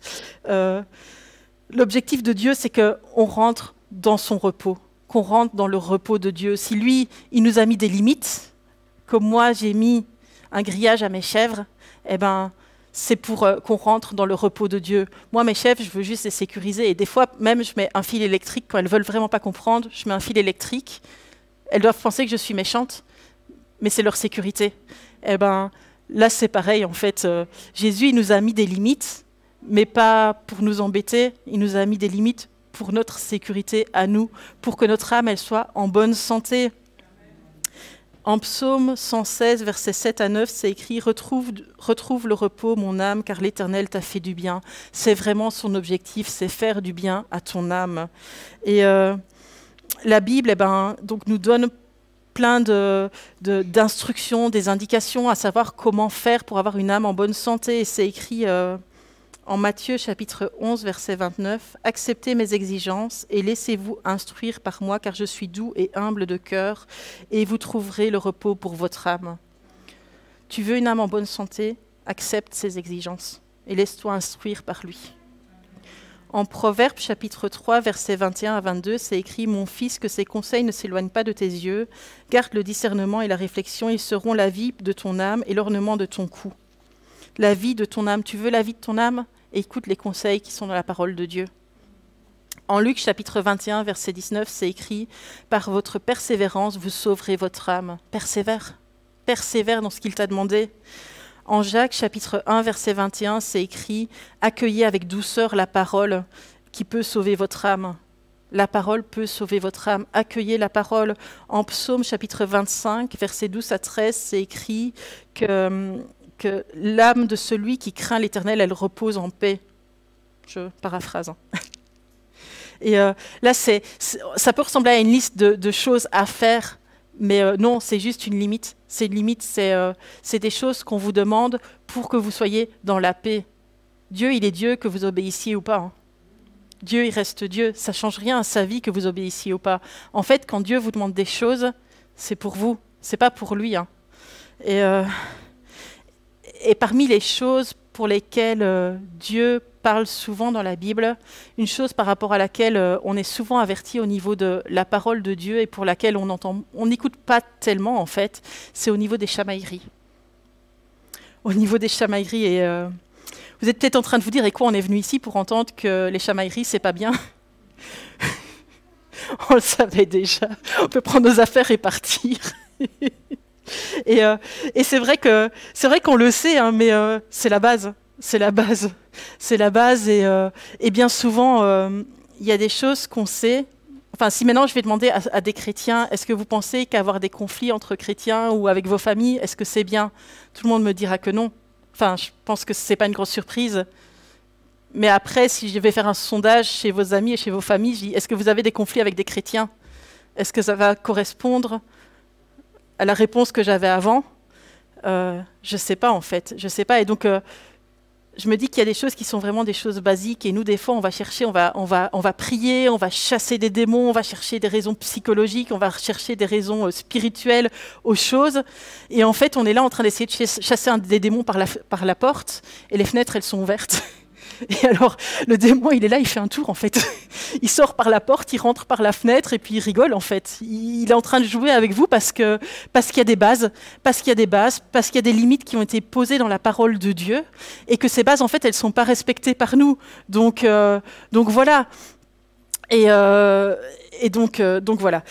L'objectif de Dieu, c'est qu'on rentre dans son repos, qu'on rentre dans le repos de Dieu. Si lui, il nous a mis des limites, comme moi j'ai mis un grillage à mes chèvres, c'est pour qu'on rentre dans le repos de Dieu. Moi, mes chèvres, je veux juste les sécuriser. Et des fois, même, je mets un fil électrique, quand elles veulent vraiment pas comprendre, je mets un fil électrique. Elles doivent penser que je suis méchante, mais c'est leur sécurité. Là, c'est pareil, en fait. Jésus, il nous a mis des limites, mais pas pour nous embêter. Il nous a mis des limites pour notre sécurité à nous, pour que notre âme, elle soit en bonne santé. En Psaume 116, versets 7 à 9, c'est écrit « Retrouve le repos, mon âme, car l'Éternel t'a fait du bien. » C'est vraiment son objectif, c'est faire du bien à ton âme. Et la Bible donc nous donne plein d'instructions, des indications à savoir comment faire pour avoir une âme en bonne santé. Et c'est écrit en Matthieu chapitre 11, verset 29, « Acceptez mes exigences et laissez-vous instruire par moi, car je suis doux et humble de cœur, et vous trouverez le repos pour votre âme. » Tu veux une âme en bonne santé? Accepte ses exigences et laisse-toi instruire par lui. En Proverbes chapitre 3, versets 21 à 22, c'est écrit « Mon fils, que ces conseils ne s'éloignent pas de tes yeux, garde le discernement et la réflexion, ils seront la vie de ton âme et l'ornement de ton cou. » La vie de ton âme, tu veux la vie de ton âme? Écoute les conseils qui sont dans la parole de Dieu. En Luc chapitre 21, verset 19, c'est écrit « Par votre persévérance, vous sauverez votre âme. » Persévère. Persévère dans ce qu'il t'a demandé. En Jacques chapitre 1, verset 21, c'est écrit « Accueillez avec douceur la parole qui peut sauver votre âme. » La parole peut sauver votre âme. Accueillez la parole. En Psaume chapitre 25, verset 12 à 13, c'est écrit que l'âme de celui qui craint l'Éternel, elle repose en paix. Je paraphrase. Et là, ça peut ressembler à une liste de choses à faire, mais non, c'est juste une limite. C'est une limite, c'est des choses qu'on vous demande pour que vous soyez dans la paix. Dieu, il est Dieu, que vous obéissiez ou pas. Hein. Dieu, il reste Dieu. Ça ne change rien à sa vie que vous obéissiez ou pas. En fait, quand Dieu vous demande des choses, c'est pour vous, c'est pas pour lui. Hein. Et parmi les choses pour lesquelles Dieu parle souvent dans la Bible, une chose par rapport à laquelle on est souvent averti au niveau de la parole de Dieu et pour laquelle on n'écoute pas tellement en fait, c'est au niveau des chamailleries. Au niveau des chamailleries, et vous êtes peut-être en train de vous dire, et quoi, on est venu ici pour entendre que les chamailleries, c'est pas bien. On le savait déjà, on peut prendre nos affaires et partir. Et c'est vrai qu'on le sait, hein, mais c'est la base. C'est la base. C'est la base. Et bien souvent, il y a des choses qu'on sait. Enfin, si maintenant je vais demander à des chrétiens, est-ce que vous pensez qu'avoir des conflits entre chrétiens ou avec vos familles, est-ce que c'est bien? Tout le monde me dira que non. Enfin, je pense que ce n'est pas une grosse surprise. Mais après, si je vais faire un sondage chez vos amis et chez vos familles, je dis, est-ce que vous avez des conflits avec des chrétiens? Est-ce que ça va correspondre à la réponse que j'avais avant? Je ne sais pas, en fait. Je ne sais pas. Et donc, je me dis qu'il y a des choses qui sont vraiment des choses basiques. Et nous, des fois, on va chercher, on va prier, on va chasser des démons, on va chercher des raisons psychologiques, on va chercher des raisons spirituelles aux choses. Et en fait, on est là en train d'essayer de chasser des démons par la porte. Et les fenêtres, elles sont ouvertes. Et alors, le démon, il est là, il fait un tour, en fait. Il sort par la porte, il rentre par la fenêtre, et puis il rigole, en fait. Il est en train de jouer avec vous parce qu'il y a des bases, parce qu'il y a des limites qui ont été posées dans la parole de Dieu, et que ces bases, en fait, elles ne sont pas respectées par nous. Donc voilà. Et donc voilà.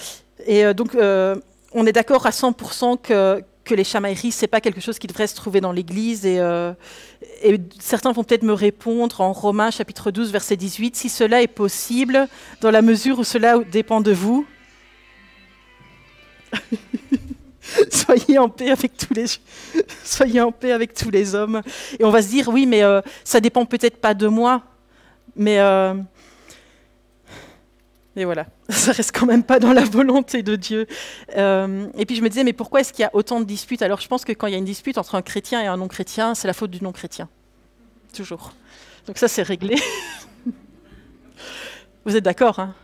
Et donc, on est d'accord à 100% que les chamailleries, ce n'est pas quelque chose qui devrait se trouver dans l'Église. Et certains vont peut-être me répondre en Romains chapitre 12, verset 18, « Si cela est possible, dans la mesure où cela dépend de vous, soyez en paix avec tous les hommes. » Et on va se dire, oui, mais ça dépend peut-être pas de moi, mais voilà, ça reste quand même pas dans la volonté de Dieu. Et puis je me disais, mais pourquoi est-ce qu'il y a autant de disputes? Alors je pense que quand il y a une dispute entre un chrétien et un non-chrétien, c'est la faute du non-chrétien. Toujours. Donc ça, c'est réglé. Vous êtes d'accord, hein?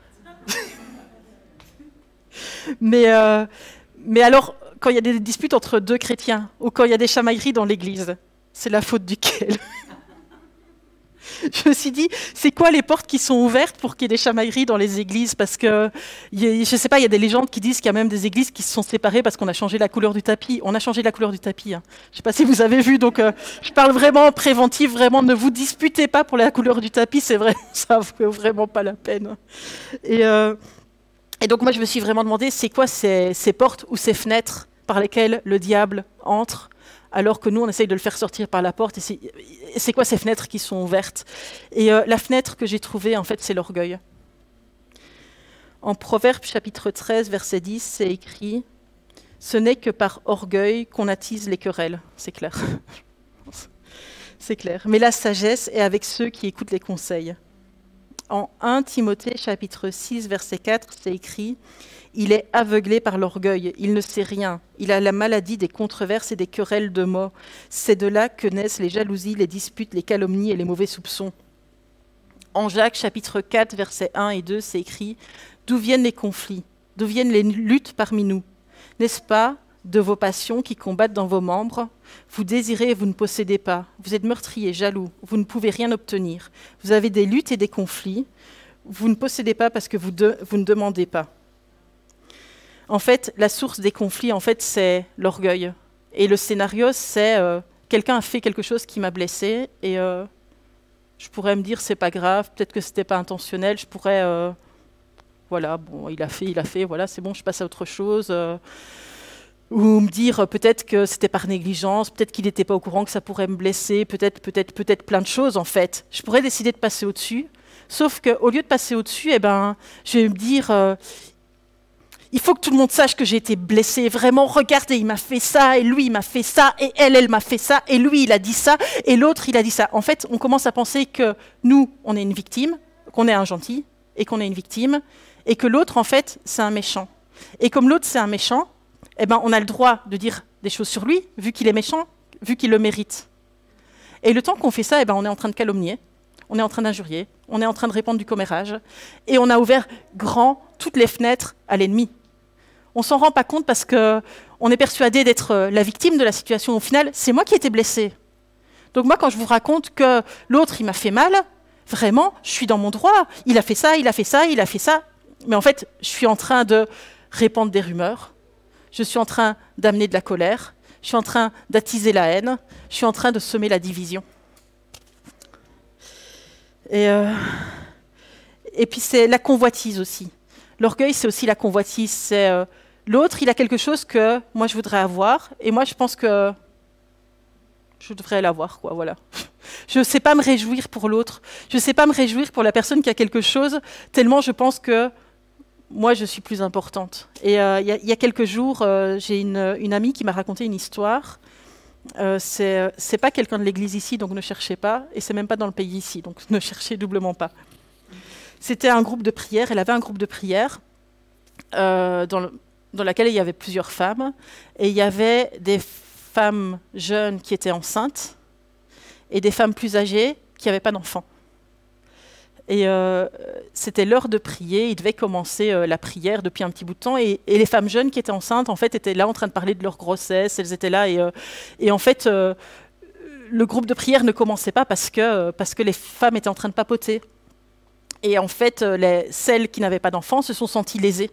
Mais alors, quand il y a des disputes entre deux chrétiens, ou quand il y a des chamailleries dans l'église, c'est la faute duquel? Je me suis dit, c'est quoi les portes qui sont ouvertes pour qu'il y ait des chamailleries dans les églises? Parce que, je ne sais pas, il y a des légendes qui disent qu'il y a même des églises qui se sont séparées parce qu'on a changé la couleur du tapis. On a changé la couleur du tapis. Hein. Je ne sais pas si vous avez vu, donc je parle vraiment préventif, vraiment, ne vous disputez pas pour la couleur du tapis, c'est vrai, ça ne vaut vraiment pas la peine. Et donc moi, je me suis vraiment demandé, c'est quoi ces portes ou ces fenêtres par lesquelles le diable entre, alors que nous, on essaye de le faire sortir par la porte. Et c'est quoi ces fenêtres qui sont ouvertes? Et la fenêtre que j'ai trouvée, en fait, c'est l'orgueil. En Proverbes, chapitre 13, verset 10, c'est écrit « Ce n'est que par orgueil qu'on attise les querelles. » C'est clair. C'est clair. Mais la sagesse est avec ceux qui écoutent les conseils. En 1 Timothée, chapitre 6, verset 4, c'est écrit « Il est aveuglé par l'orgueil, il ne sait rien. Il a la maladie des controverses et des querelles de mots. C'est de là que naissent les jalousies, les disputes, les calomnies et les mauvais soupçons. » En Jacques, chapitre 4, versets 1 et 2, c'est écrit « D'où viennent les conflits? D'où viennent les luttes parmi nous? N'est-ce pas de vos passions qui combattent dans vos membres? Vous désirez et vous ne possédez pas. Vous êtes meurtriers, jaloux. Vous ne pouvez rien obtenir. Vous avez des luttes et des conflits. Vous ne possédez pas parce que vous ne demandez pas. » En fait, la source des conflits, en fait, c'est l'orgueil. Et le scénario, c'est quelqu'un a fait quelque chose qui m'a blessé et je pourrais me dire c'est pas grave, peut-être que c'était pas intentionnel, je pourrais voilà, bon, il a fait, voilà, c'est bon, je passe à autre chose. Ou me dire peut-être que c'était par négligence, peut-être qu'il n'était pas au courant que ça pourrait me blesser, peut-être plein de choses en fait. Je pourrais décider de passer au-dessus, sauf qu'au lieu de passer au-dessus, je vais me dire il faut que tout le monde sache que j'ai été blessée. Vraiment, regardez, il m'a fait ça, et lui, il m'a fait ça, et elle m'a fait ça, et lui, il a dit ça, et l'autre, il a dit ça. En fait, on commence à penser que nous, on est une victime, qu'on est un gentil, et qu'on est une victime, et que l'autre, en fait, c'est un méchant. Et comme l'autre, c'est un méchant, eh ben, on a le droit de dire des choses sur lui, vu qu'il est méchant, vu qu'il le mérite. Et le temps qu'on fait ça, eh ben, on est en train de calomnier, on est en train d'injurier, on est en train de répandre du commérage, et on a ouvert grand toutes les fenêtres à l'ennemi. On ne s'en rend pas compte parce qu'on est persuadé d'être la victime de la situation. Au final, c'est moi qui ai été blessée. Donc moi, quand je vous raconte que l'autre, il m'a fait mal, vraiment, je suis dans mon droit. Il a fait ça, il a fait ça, il a fait ça. Mais en fait, je suis en train de répandre des rumeurs. Je suis en train d'amener de la colère. Je suis en train d'attiser la haine. Je suis en train de semer la division. Et puis c'est la convoitise aussi. L'orgueil, c'est aussi la convoitise. C'est l'autre, il a quelque chose que moi je voudrais avoir, et moi je pense que je devrais l'avoir, quoi. Voilà. Je ne sais pas me réjouir pour l'autre. Je ne sais pas me réjouir pour la personne qui a quelque chose, tellement je pense que moi je suis plus importante. Et il y a quelques jours, j'ai une amie qui m'a raconté une histoire. C'est pas quelqu'un de l'église ici, donc ne cherchez pas, et c'est même pas dans le pays ici, donc ne cherchez doublement pas. C'était un groupe de prière, elle avait un groupe de prière dans laquelle il y avait plusieurs femmes, et il y avait des femmes jeunes qui étaient enceintes, et des femmes plus âgées qui n'avaient pas d'enfants. Et c'était l'heure de prier, ils devaient commencer la prière depuis un petit bout de temps, et les femmes jeunes qui étaient enceintes, en fait, étaient là en train de parler de leur grossesse, elles étaient là, et en fait, le groupe de prière ne commençait pas parce que les femmes étaient en train de papoter. Et en fait, celles qui n'avaient pas d'enfants se sont senties lésées.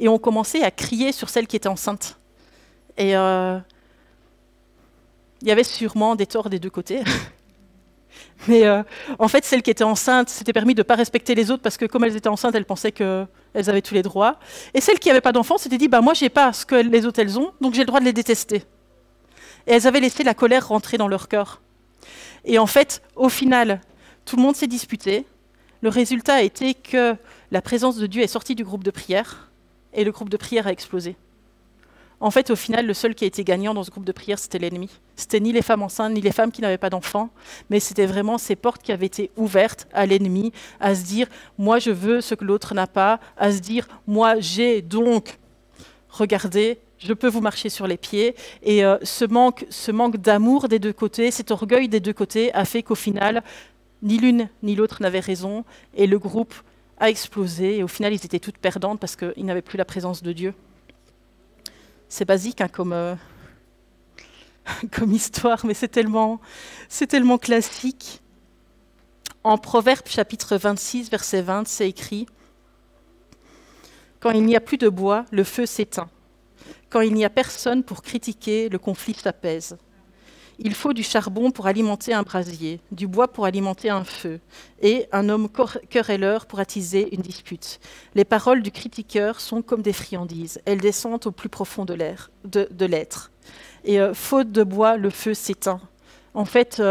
Et ont commencé à crier sur celles qui étaient enceintes. Et il y avait sûrement des torts des deux côtés. Mais en fait, celles qui étaient enceintes s'étaient permis de ne pas respecter les autres parce que comme elles étaient enceintes, elles pensaient qu'elles avaient tous les droits. Et celles qui n'avaient pas d'enfants s'étaient dit, bah, moi, je n'ai pas ce que les autres, elles ont, donc j'ai le droit de les détester. Et elles avaient laissé la colère rentrer dans leur cœur. Et en fait, au final, tout le monde s'est disputé. Le résultat a été que la présence de Dieu est sortie du groupe de prière et le groupe de prière a explosé. En fait, au final, le seul qui a été gagnant dans ce groupe de prière, c'était l'ennemi. C'était ni les femmes enceintes, ni les femmes qui n'avaient pas d'enfants, mais c'était vraiment ces portes qui avaient été ouvertes à l'ennemi, à se dire « moi, je veux ce que l'autre n'a pas », à se dire « moi, j'ai donc, regardez, je peux vous marcher sur les pieds ». Et ce manque d'amour des deux côtés, cet orgueil des deux côtés a fait qu'au final, ni l'une ni l'autre n'avaient raison, et le groupe a explosé, et au final, ils étaient toutes perdantes parce qu'ils n'avaient plus la présence de Dieu. C'est basique hein, comme histoire, mais c'est tellement classique. En Proverbes chapitre 26, verset 20, c'est écrit « Quand il n'y a plus de bois, le feu s'éteint. Quand il n'y a personne pour critiquer, le conflit s'apaise. Il faut du charbon pour alimenter un brasier, du bois pour alimenter un feu, et un homme querelleur pour attiser une dispute. Les paroles du critiqueur sont comme des friandises, elles descendent au plus profond de l'être. Et faute de bois, le feu s'éteint. En fait,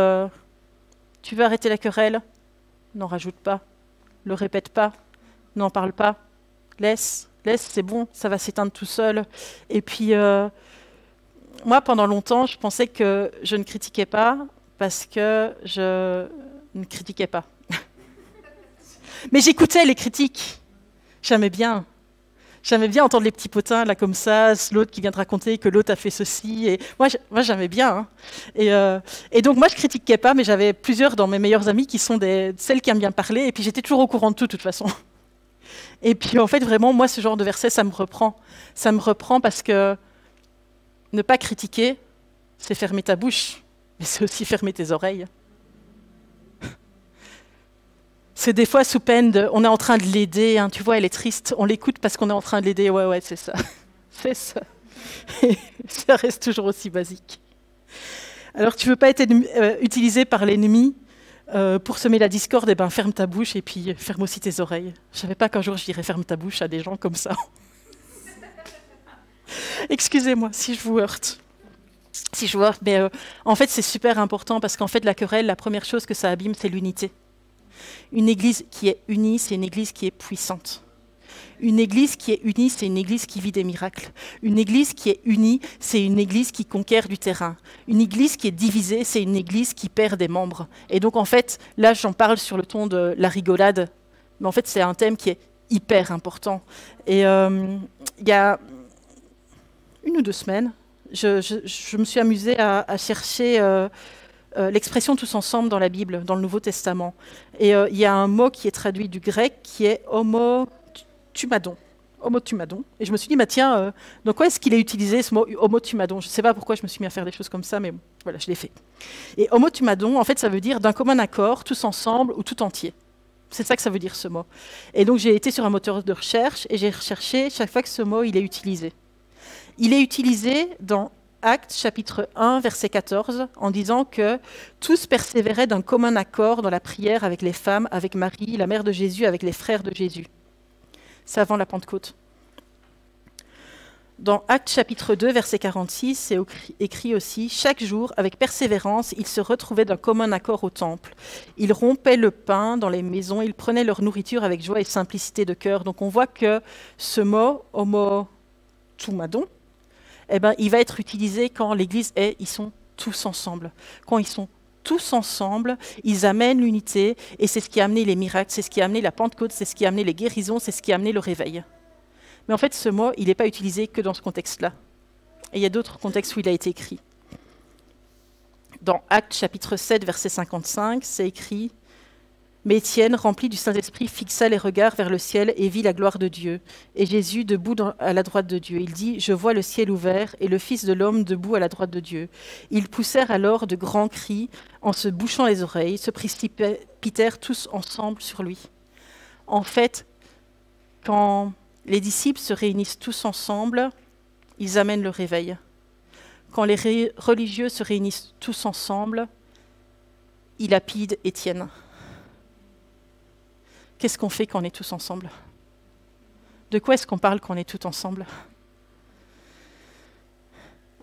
tu veux arrêter la querelle? N'en rajoute pas, le répète pas, n'en parle pas, laisse, c'est bon, ça va s'éteindre tout seul. Et puis... moi, pendant longtemps, je pensais que je ne critiquais pas parce que je ne critiquais pas. Mais j'écoutais les critiques. J'aimais bien entendre les petits potins, là, comme ça, l'autre qui vient te raconter que l'autre a fait ceci. Et moi j'aimais bien. Hein. Et donc, moi, je ne critiquais pas, mais j'avais plusieurs dans mes meilleures amies qui sont celles qui aiment bien parler. Et puis, j'étais toujours au courant de tout, de toute façon. Et puis, en fait, vraiment, moi, ce genre de verset, ça me reprend. Ça me reprend parce que ne pas critiquer, c'est fermer ta bouche, mais c'est aussi fermer tes oreilles. C'est des fois sous peine de... On est en train de l'aider, hein, tu vois, elle est triste, on l'écoute parce qu'on est en train de l'aider. Ouais, c'est ça. C'est ça. Et ça reste toujours aussi basique. Alors, tu ne veux pas être utilisé par l'ennemi pour semer la discorde, eh ben, ferme ta bouche et puis ferme aussi tes oreilles. Je ne savais pas qu'un jour je dirais ferme ta bouche à des gens comme ça. Excusez-moi si je vous heurte. Mais en fait, c'est super important parce qu'en fait, la querelle, la première chose que ça abîme, c'est l'unité. Une église qui est unie, c'est une église qui est puissante. Une église qui est unie, c'est une église qui vit des miracles. Une église qui est unie, c'est une église qui conquiert du terrain. Une église qui est divisée, c'est une église qui perd des membres. Et donc en fait, là j'en parle sur le ton de la rigolade, mais en fait c'est un thème qui est hyper important. Et il y a 1 ou 2 semaines, je me suis amusée à chercher l'expression tous ensemble dans la Bible, dans le Nouveau Testament. Et il y a un mot qui est traduit du grec qui est homotumadon. Homotumadon. Et je me suis dit, tiens, dans quoi est-ce qu'il est utilisé ce mot homotumadon? Je ne sais pas pourquoi je me suis mis à faire des choses comme ça, mais bon, voilà, je l'ai fait. Et homotumadon, en fait, ça veut dire d'un commun accord, tous ensemble ou tout entier. C'est ça que ça veut dire ce mot. Et donc j'ai été sur un moteur de recherche et j'ai recherché chaque fois que ce mot il est utilisé. Il est utilisé dans Actes chapitre 1 verset 14 en disant que tous persévéraient d'un commun accord dans la prière avec les femmes, avec Marie, la mère de Jésus, avec les frères de Jésus. C'est avant la Pentecôte. Dans Actes chapitre 2 verset 46, c'est écrit aussi « Chaque jour, avec persévérance, ils se retrouvaient d'un commun accord au temple. Ils rompaient le pain dans les maisons, ils prenaient leur nourriture avec joie et simplicité de cœur. » Donc on voit que ce mot « homotumadon », il va être utilisé quand l'Église ils sont tous ensemble. Quand ils sont tous ensemble, ils amènent l'unité et c'est ce qui a amené les miracles, c'est ce qui a amené la Pentecôte, c'est ce qui a amené les guérisons, c'est ce qui a amené le réveil. Mais en fait, ce mot, il n'est pas utilisé que dans ce contexte-là. Et il y a d'autres contextes où il a été écrit. Dans Actes chapitre 7, verset 55, c'est écrit « Mais Étienne, rempli du Saint-Esprit, fixa les regards vers le ciel et vit la gloire de Dieu. Et Jésus, debout à la droite de Dieu. Il dit « Je vois le ciel ouvert et le Fils de l'homme debout à la droite de Dieu. » Ils poussèrent alors de grands cris en se bouchant les oreilles, se précipitèrent tous ensemble sur lui. En fait, quand les disciples se réunissent tous ensemble, ils amènent le réveil. Quand les religieux se réunissent tous ensemble, ils lapident Étienne. Qu'est-ce qu'on fait quand on est tous ensemble? De quoi est-ce qu'on parle quand on est tous ensemble?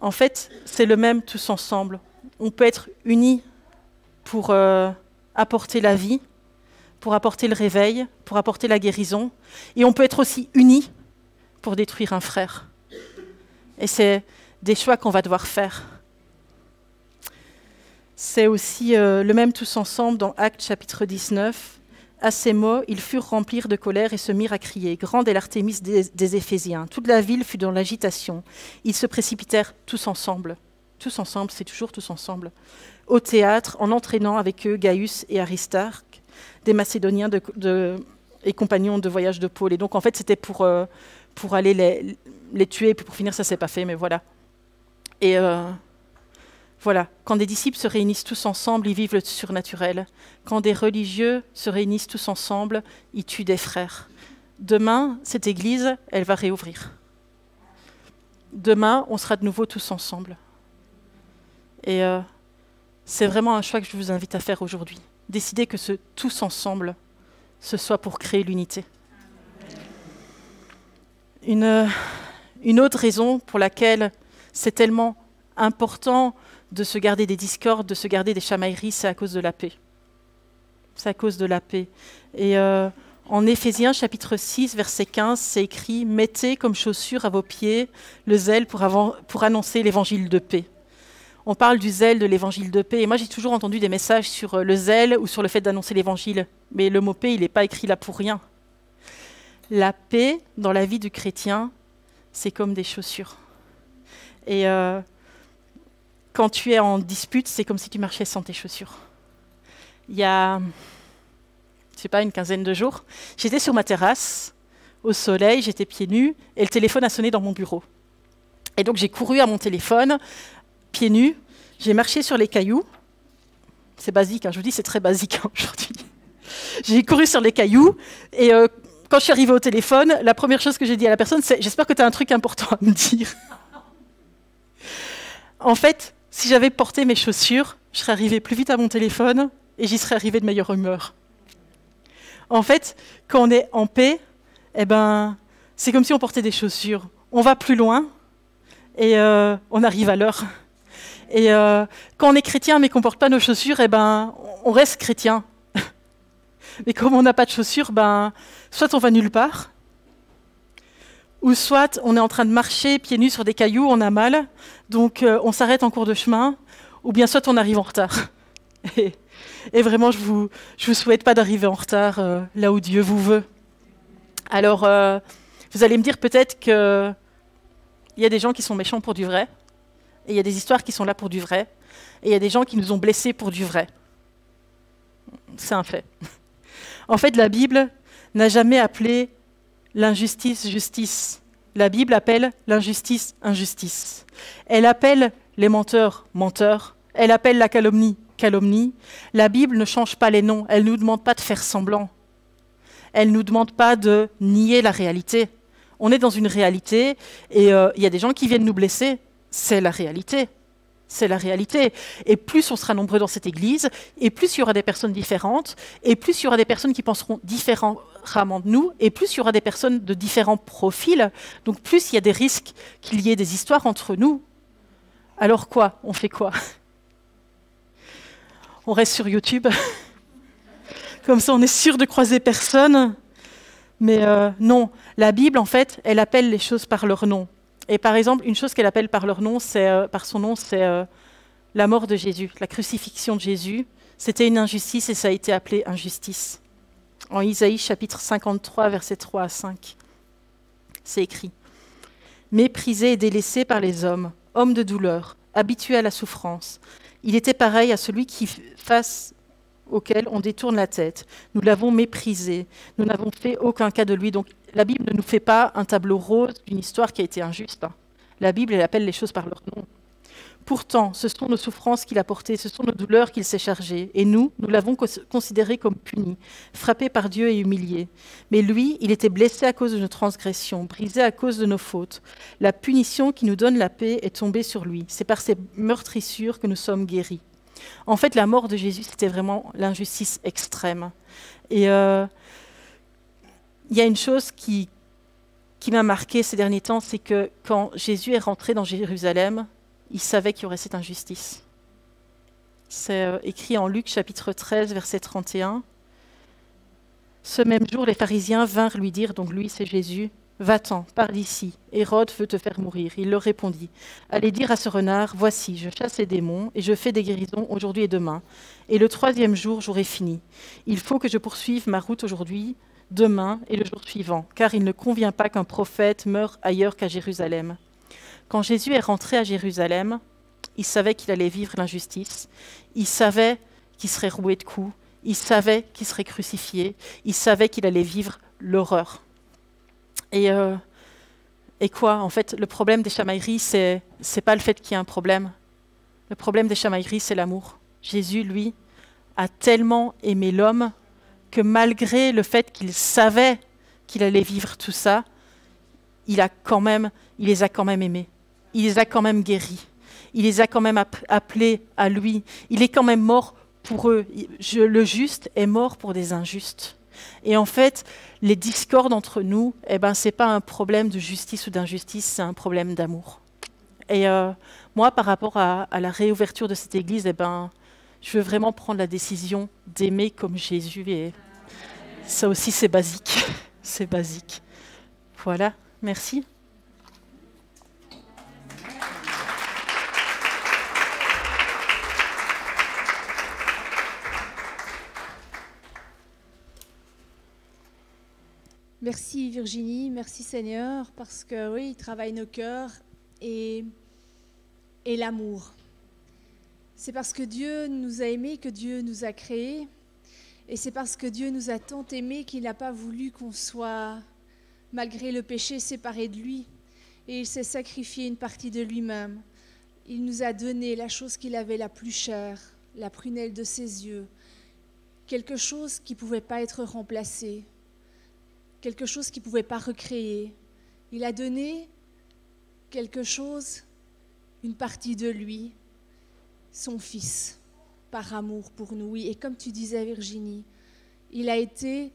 En fait, c'est le même tous ensemble. On peut être unis pour apporter la vie, pour apporter le réveil, pour apporter la guérison. Et on peut être aussi unis pour détruire un frère. Et c'est des choix qu'on va devoir faire. C'est aussi le même tous ensemble dans Actes chapitre 19. À ces mots, ils furent remplis de colère et se mirent à crier. Grande est l'Artémis des Éphésiens. Toute la ville fut dans l'agitation. Ils se précipitèrent tous ensemble. Tous ensemble, c'est toujours tous ensemble. Au théâtre, en entraînant avec eux Gaius et Aristarque, des Macédoniens et compagnons de voyage de Paul. Et donc, en fait, c'était pour aller les tuer. Puis pour finir, ça ne s'est pas fait, mais voilà. Et voilà, quand des disciples se réunissent tous ensemble, ils vivent le surnaturel. Quand des religieux se réunissent tous ensemble, ils tuent des frères. Demain, cette église, elle va réouvrir. Demain, on sera de nouveau tous ensemble. Et c'est vraiment un choix que je vous invite à faire aujourd'hui. Décidez que ce tous ensemble, ce soit pour créer l'unité. Une autre raison pour laquelle c'est tellement important de se garder des discordes, de se garder des chamailleries, c'est à cause de la paix. C'est à cause de la paix. Et en Éphésiens chapitre 6, verset 15, c'est écrit « Mettez comme chaussure à vos pieds le zèle pour annoncer l'évangile de paix ». On parle du zèle de l'évangile de paix. Et moi, j'ai toujours entendu des messages sur le zèle ou sur le fait d'annoncer l'évangile. Mais le mot paix, il n'est pas écrit là pour rien. La paix, dans la vie du chrétien, c'est comme des chaussures. Et quand tu es en dispute, c'est comme si tu marchais sans tes chaussures. Il y a, je sais pas, une quinzaine de jours, j'étais sur ma terrasse, au soleil, j'étais pieds nus, et le téléphone a sonné dans mon bureau. Et donc j'ai couru à mon téléphone, pieds nus, j'ai marché sur les cailloux. C'est basique, hein, je vous dis, c'est très basique hein, aujourd'hui. J'ai couru sur les cailloux, et quand je suis arrivée au téléphone, la première chose que j'ai dit à la personne, c'est « J'espère que tu as un truc important à me dire ». En fait, si j'avais porté mes chaussures, je serais arrivée plus vite à mon téléphone et j'y serais arrivée de meilleure humeur. En fait, quand on est en paix, c'est comme si on portait des chaussures. On va plus loin et on arrive à l'heure. Et quand on est chrétien mais qu'on ne porte pas nos chaussures, on reste chrétien. Mais comme on n'a pas de chaussures, soit on va nulle part, Ou soit on est en train de marcher pieds nus sur des cailloux, on a mal, donc on s'arrête en cours de chemin, ou bien soit on arrive en retard. Et vraiment, je vous souhaite pas d'arriver en retard là où Dieu vous veut. Alors, vous allez me dire peut-être qu'il y a des gens qui sont méchants pour du vrai, et il y a des histoires qui sont là pour du vrai, et il y a des gens qui nous ont blessés pour du vrai. C'est un fait. En fait, la Bible n'a jamais appelé l'injustice justice. La Bible appelle l'injustice injustice. Elle appelle les menteurs menteurs. Elle appelle la calomnie calomnie. La Bible ne change pas les noms. Elle ne nous demande pas de faire semblant. Elle ne nous demande pas de nier la réalité. On est dans une réalité et il y a des gens qui viennent nous blesser. C'est la réalité. C'est la réalité. Et plus on sera nombreux dans cette église, et plus il y aura des personnes différentes, et plus il y aura des personnes qui penseront différemment de nous, et plus il y aura des personnes de différents profils, donc plus il y a des risques qu'il y ait des histoires entre nous. Alors quoi? On fait quoi? On reste sur YouTube. Comme ça, on est sûr de croiser personne. Mais non, la Bible, en fait, elle appelle les choses par leur nom. Et par exemple, une chose qu'elle appelle par son nom, c'est la mort de Jésus, la crucifixion de Jésus. C'était une injustice et ça a été appelé injustice. En Isaïe chapitre 53, versets 3 à 5, c'est écrit « Méprisé et délaissé par les hommes, homme de douleur, habitué à la souffrance, il était pareil à celui face auquel on détourne la tête. Nous l'avons méprisé, nous n'avons fait aucun cas de lui. » Donc la Bible ne nous fait pas un tableau rose d'une histoire qui a été injuste. La Bible, elle appelle les choses par leur nom. Pourtant, ce sont nos souffrances qu'il a portées, ce sont nos douleurs qu'il s'est chargées. Et nous l'avons considéré comme puni, frappé par Dieu et humilié. Mais lui, il était blessé à cause de nos transgressions, brisé à cause de nos fautes. La punition qui nous donne la paix est tombée sur lui. C'est par ses meurtrissures que nous sommes guéris. En fait, la mort de Jésus, c'était vraiment l'injustice extrême. Et il y a une chose qui m'a marquée ces derniers temps, c'est que quand Jésus est rentré dans Jérusalem, il savait qu'il y aurait cette injustice. C'est écrit en Luc chapitre 13, verset 31. Ce même jour, les pharisiens vinrent lui dire, donc lui c'est Jésus, « Va-t'en, pars d'ici, Hérode veut te faire mourir. » Il leur répondit, « Allez dire à ce renard, voici, je chasse les démons et je fais des guérisons aujourd'hui et demain. Et le 3e jour, j'aurai fini. Il faut que je poursuive ma route aujourd'hui, demain et le jour suivant, car il ne convient pas qu'un prophète meure ailleurs qu'à Jérusalem. » Quand Jésus est rentré à Jérusalem, il savait qu'il allait vivre l'injustice, il savait qu'il serait roué de coups, il savait qu'il serait crucifié, il savait qu'il allait vivre l'horreur. Et quoi? En fait, le problème des chamailleries, c'est pas le fait qu'il y ait un problème. Le problème des chamailleries, c'est l'amour. Jésus, lui, a tellement aimé l'homme que malgré le fait qu'il savait qu'il allait vivre tout ça, il les a quand même aimés. Il les a quand même guéris. Il les a quand même appelés à lui. Il est quand même mort pour eux. Le juste est mort pour des injustes. Et en fait, les discordes entre nous, ce n'est pas un problème de justice ou d'injustice, c'est un problème d'amour. Et moi, par rapport à la réouverture de cette église, je veux vraiment prendre la décision d'aimer comme Jésus. Et ça aussi, c'est basique. C'est basique. Voilà, merci. Merci Virginie, merci Seigneur, parce que oui, il travaille nos cœurs et l'amour. C'est parce que Dieu nous a aimés que Dieu nous a créés, et c'est parce que Dieu nous a tant aimés qu'il n'a pas voulu qu'on soit, malgré le péché, séparés de lui. Et il s'est sacrifié une partie de lui-même. Il nous a donné la chose qu'il avait la plus chère, la prunelle de ses yeux, quelque chose qui ne pouvait pas être remplacé. Quelque chose qu'il ne pouvait pas recréer. Il a donné quelque chose, une partie de lui, son Fils, par amour pour nous. Oui, et comme tu disais Virginie, il a été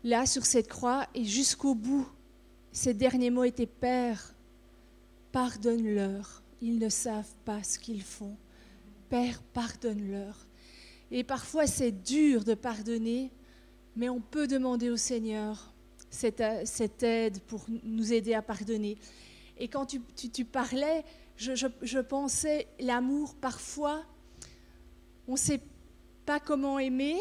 là sur cette croix et jusqu'au bout, ses derniers mots étaient « Père, pardonne-leur, ils ne savent pas ce qu'ils font. Père, pardonne-leur. » Et parfois c'est dur de pardonner, mais on peut demander au Seigneur cette aide pour nous aider à pardonner. Et quand tu parlais, je pensais l'amour, parfois, on ne sait pas comment aimer,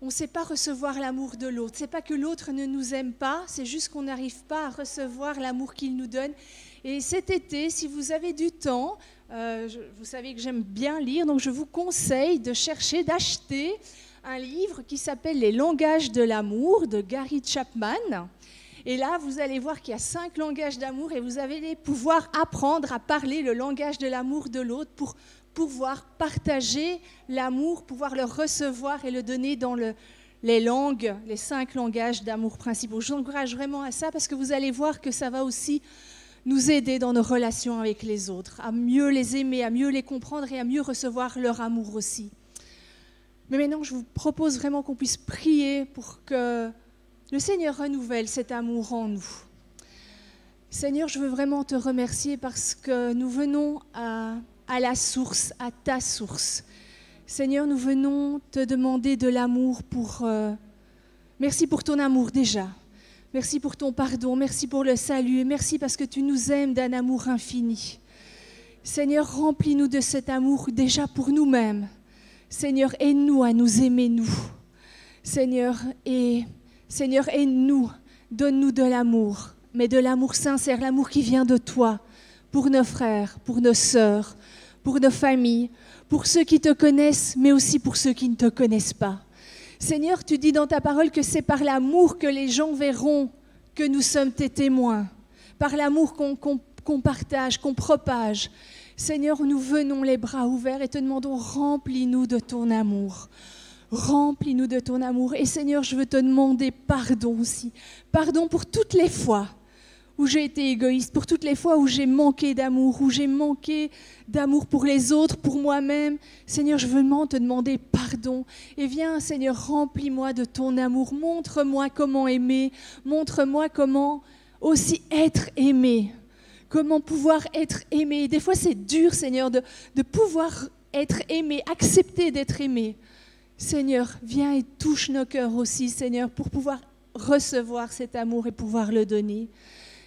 on ne sait pas recevoir l'amour de l'autre. Ce n'est pas que l'autre ne nous aime pas, c'est juste qu'on n'arrive pas à recevoir l'amour qu'il nous donne. Et cet été, si vous avez du temps, vous savez que j'aime bien lire, donc je vous conseille d'acheter un livre qui s'appelle « Les langages de l'amour » de Gary Chapman. Et là, vous allez voir qu'il y a 5 langages d'amour et vous allez pouvoir apprendre à parler le langage de l'amour de l'autre pour pouvoir partager l'amour, pouvoir le recevoir et le donner dans les langues, les 5 langages d'amour principaux. Je vous encourage vraiment à ça parce que vous allez voir que ça va aussi nous aider dans nos relations avec les autres, à mieux les aimer, à mieux les comprendre et à mieux recevoir leur amour aussi. Mais maintenant, je vous propose vraiment qu'on puisse prier pour que le Seigneur renouvelle cet amour en nous. Seigneur, je veux vraiment te remercier parce que nous venons à la source, à ta source. Seigneur, nous venons te demander de l'amour merci pour ton amour déjà. Merci pour ton pardon, merci pour le salut et merci parce que tu nous aimes d'un amour infini. Seigneur, remplis-nous de cet amour déjà pour nous-mêmes. Seigneur, aide-nous à nous aimer, nous. Seigneur, aide-nous, donne-nous de l'amour, mais de l'amour sincère, l'amour qui vient de toi, pour nos frères, pour nos sœurs, pour nos familles, pour ceux qui te connaissent, mais aussi pour ceux qui ne te connaissent pas. Seigneur, tu dis dans ta parole que c'est par l'amour que les gens verront que nous sommes tes témoins, par l'amour qu'on partage, qu'on propage. Seigneur, nous venons les bras ouverts et te demandons, remplis-nous de ton amour. Remplis-nous de ton amour. Et Seigneur, je veux te demander pardon aussi. Pardon pour toutes les fois où j'ai été égoïste, pour toutes les fois où j'ai manqué d'amour, où j'ai manqué d'amour pour les autres, pour moi-même. Seigneur, je veux vraiment te demander pardon. Et viens, Seigneur, remplis-moi de ton amour. Montre-moi comment aimer. Montre-moi comment aussi être aimé. Comment pouvoir être aimé. Des fois, c'est dur, Seigneur, de pouvoir être aimé, accepter d'être aimé. Seigneur, viens et touche nos cœurs aussi, Seigneur, pour pouvoir recevoir cet amour et pouvoir le donner.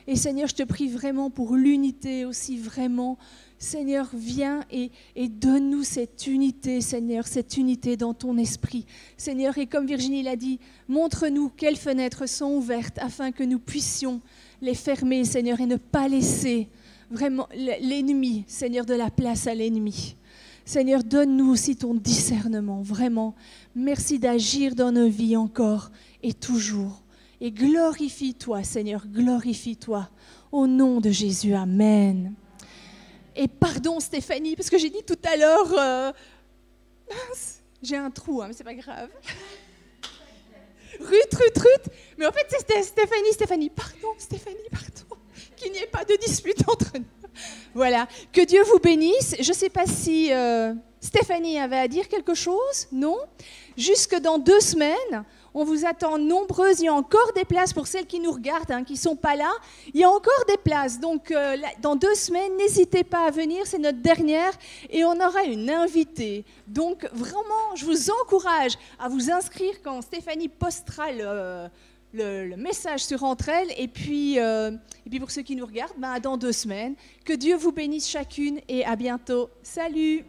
Et Seigneur, je te prie vraiment pour l'unité aussi, vraiment. Seigneur, viens et donne-nous cette unité, Seigneur, cette unité dans ton esprit. Seigneur, et comme Virginie l'a dit, montre-nous quelles fenêtres sont ouvertes afin que nous puissions les fermer, Seigneur, et ne pas laisser vraiment l'ennemi, Seigneur, de la place à l'ennemi. Seigneur, donne-nous aussi ton discernement, vraiment. Merci d'agir dans nos vies encore et toujours. Et glorifie-toi, Seigneur, glorifie-toi. Au nom de Jésus, Amen. Et pardon Stéphanie, parce que j'ai dit tout à l'heure, j'ai un trou, mais c'est pas grave. Ruth. Mais en fait, c'est Stéphanie. Pardon, Stéphanie, pardon. Qu'il n'y ait pas de dispute entre nous. Voilà. Que Dieu vous bénisse. Je ne sais pas si Stéphanie avait à dire quelque chose. Non. Jusque dans 2 semaines, on vous attend nombreuses. Il y a encore des places pour celles qui nous regardent, qui ne sont pas là. Il y a encore des places. Donc, dans 2 semaines, n'hésitez pas à venir. C'est notre dernière. Et on aura une invitée. Donc, vraiment, je vous encourage à vous inscrire quand Stéphanie postera le message sur Entre Elles. Et puis pour ceux qui nous regardent, dans 2 semaines. Que Dieu vous bénisse chacune et à bientôt. Salut!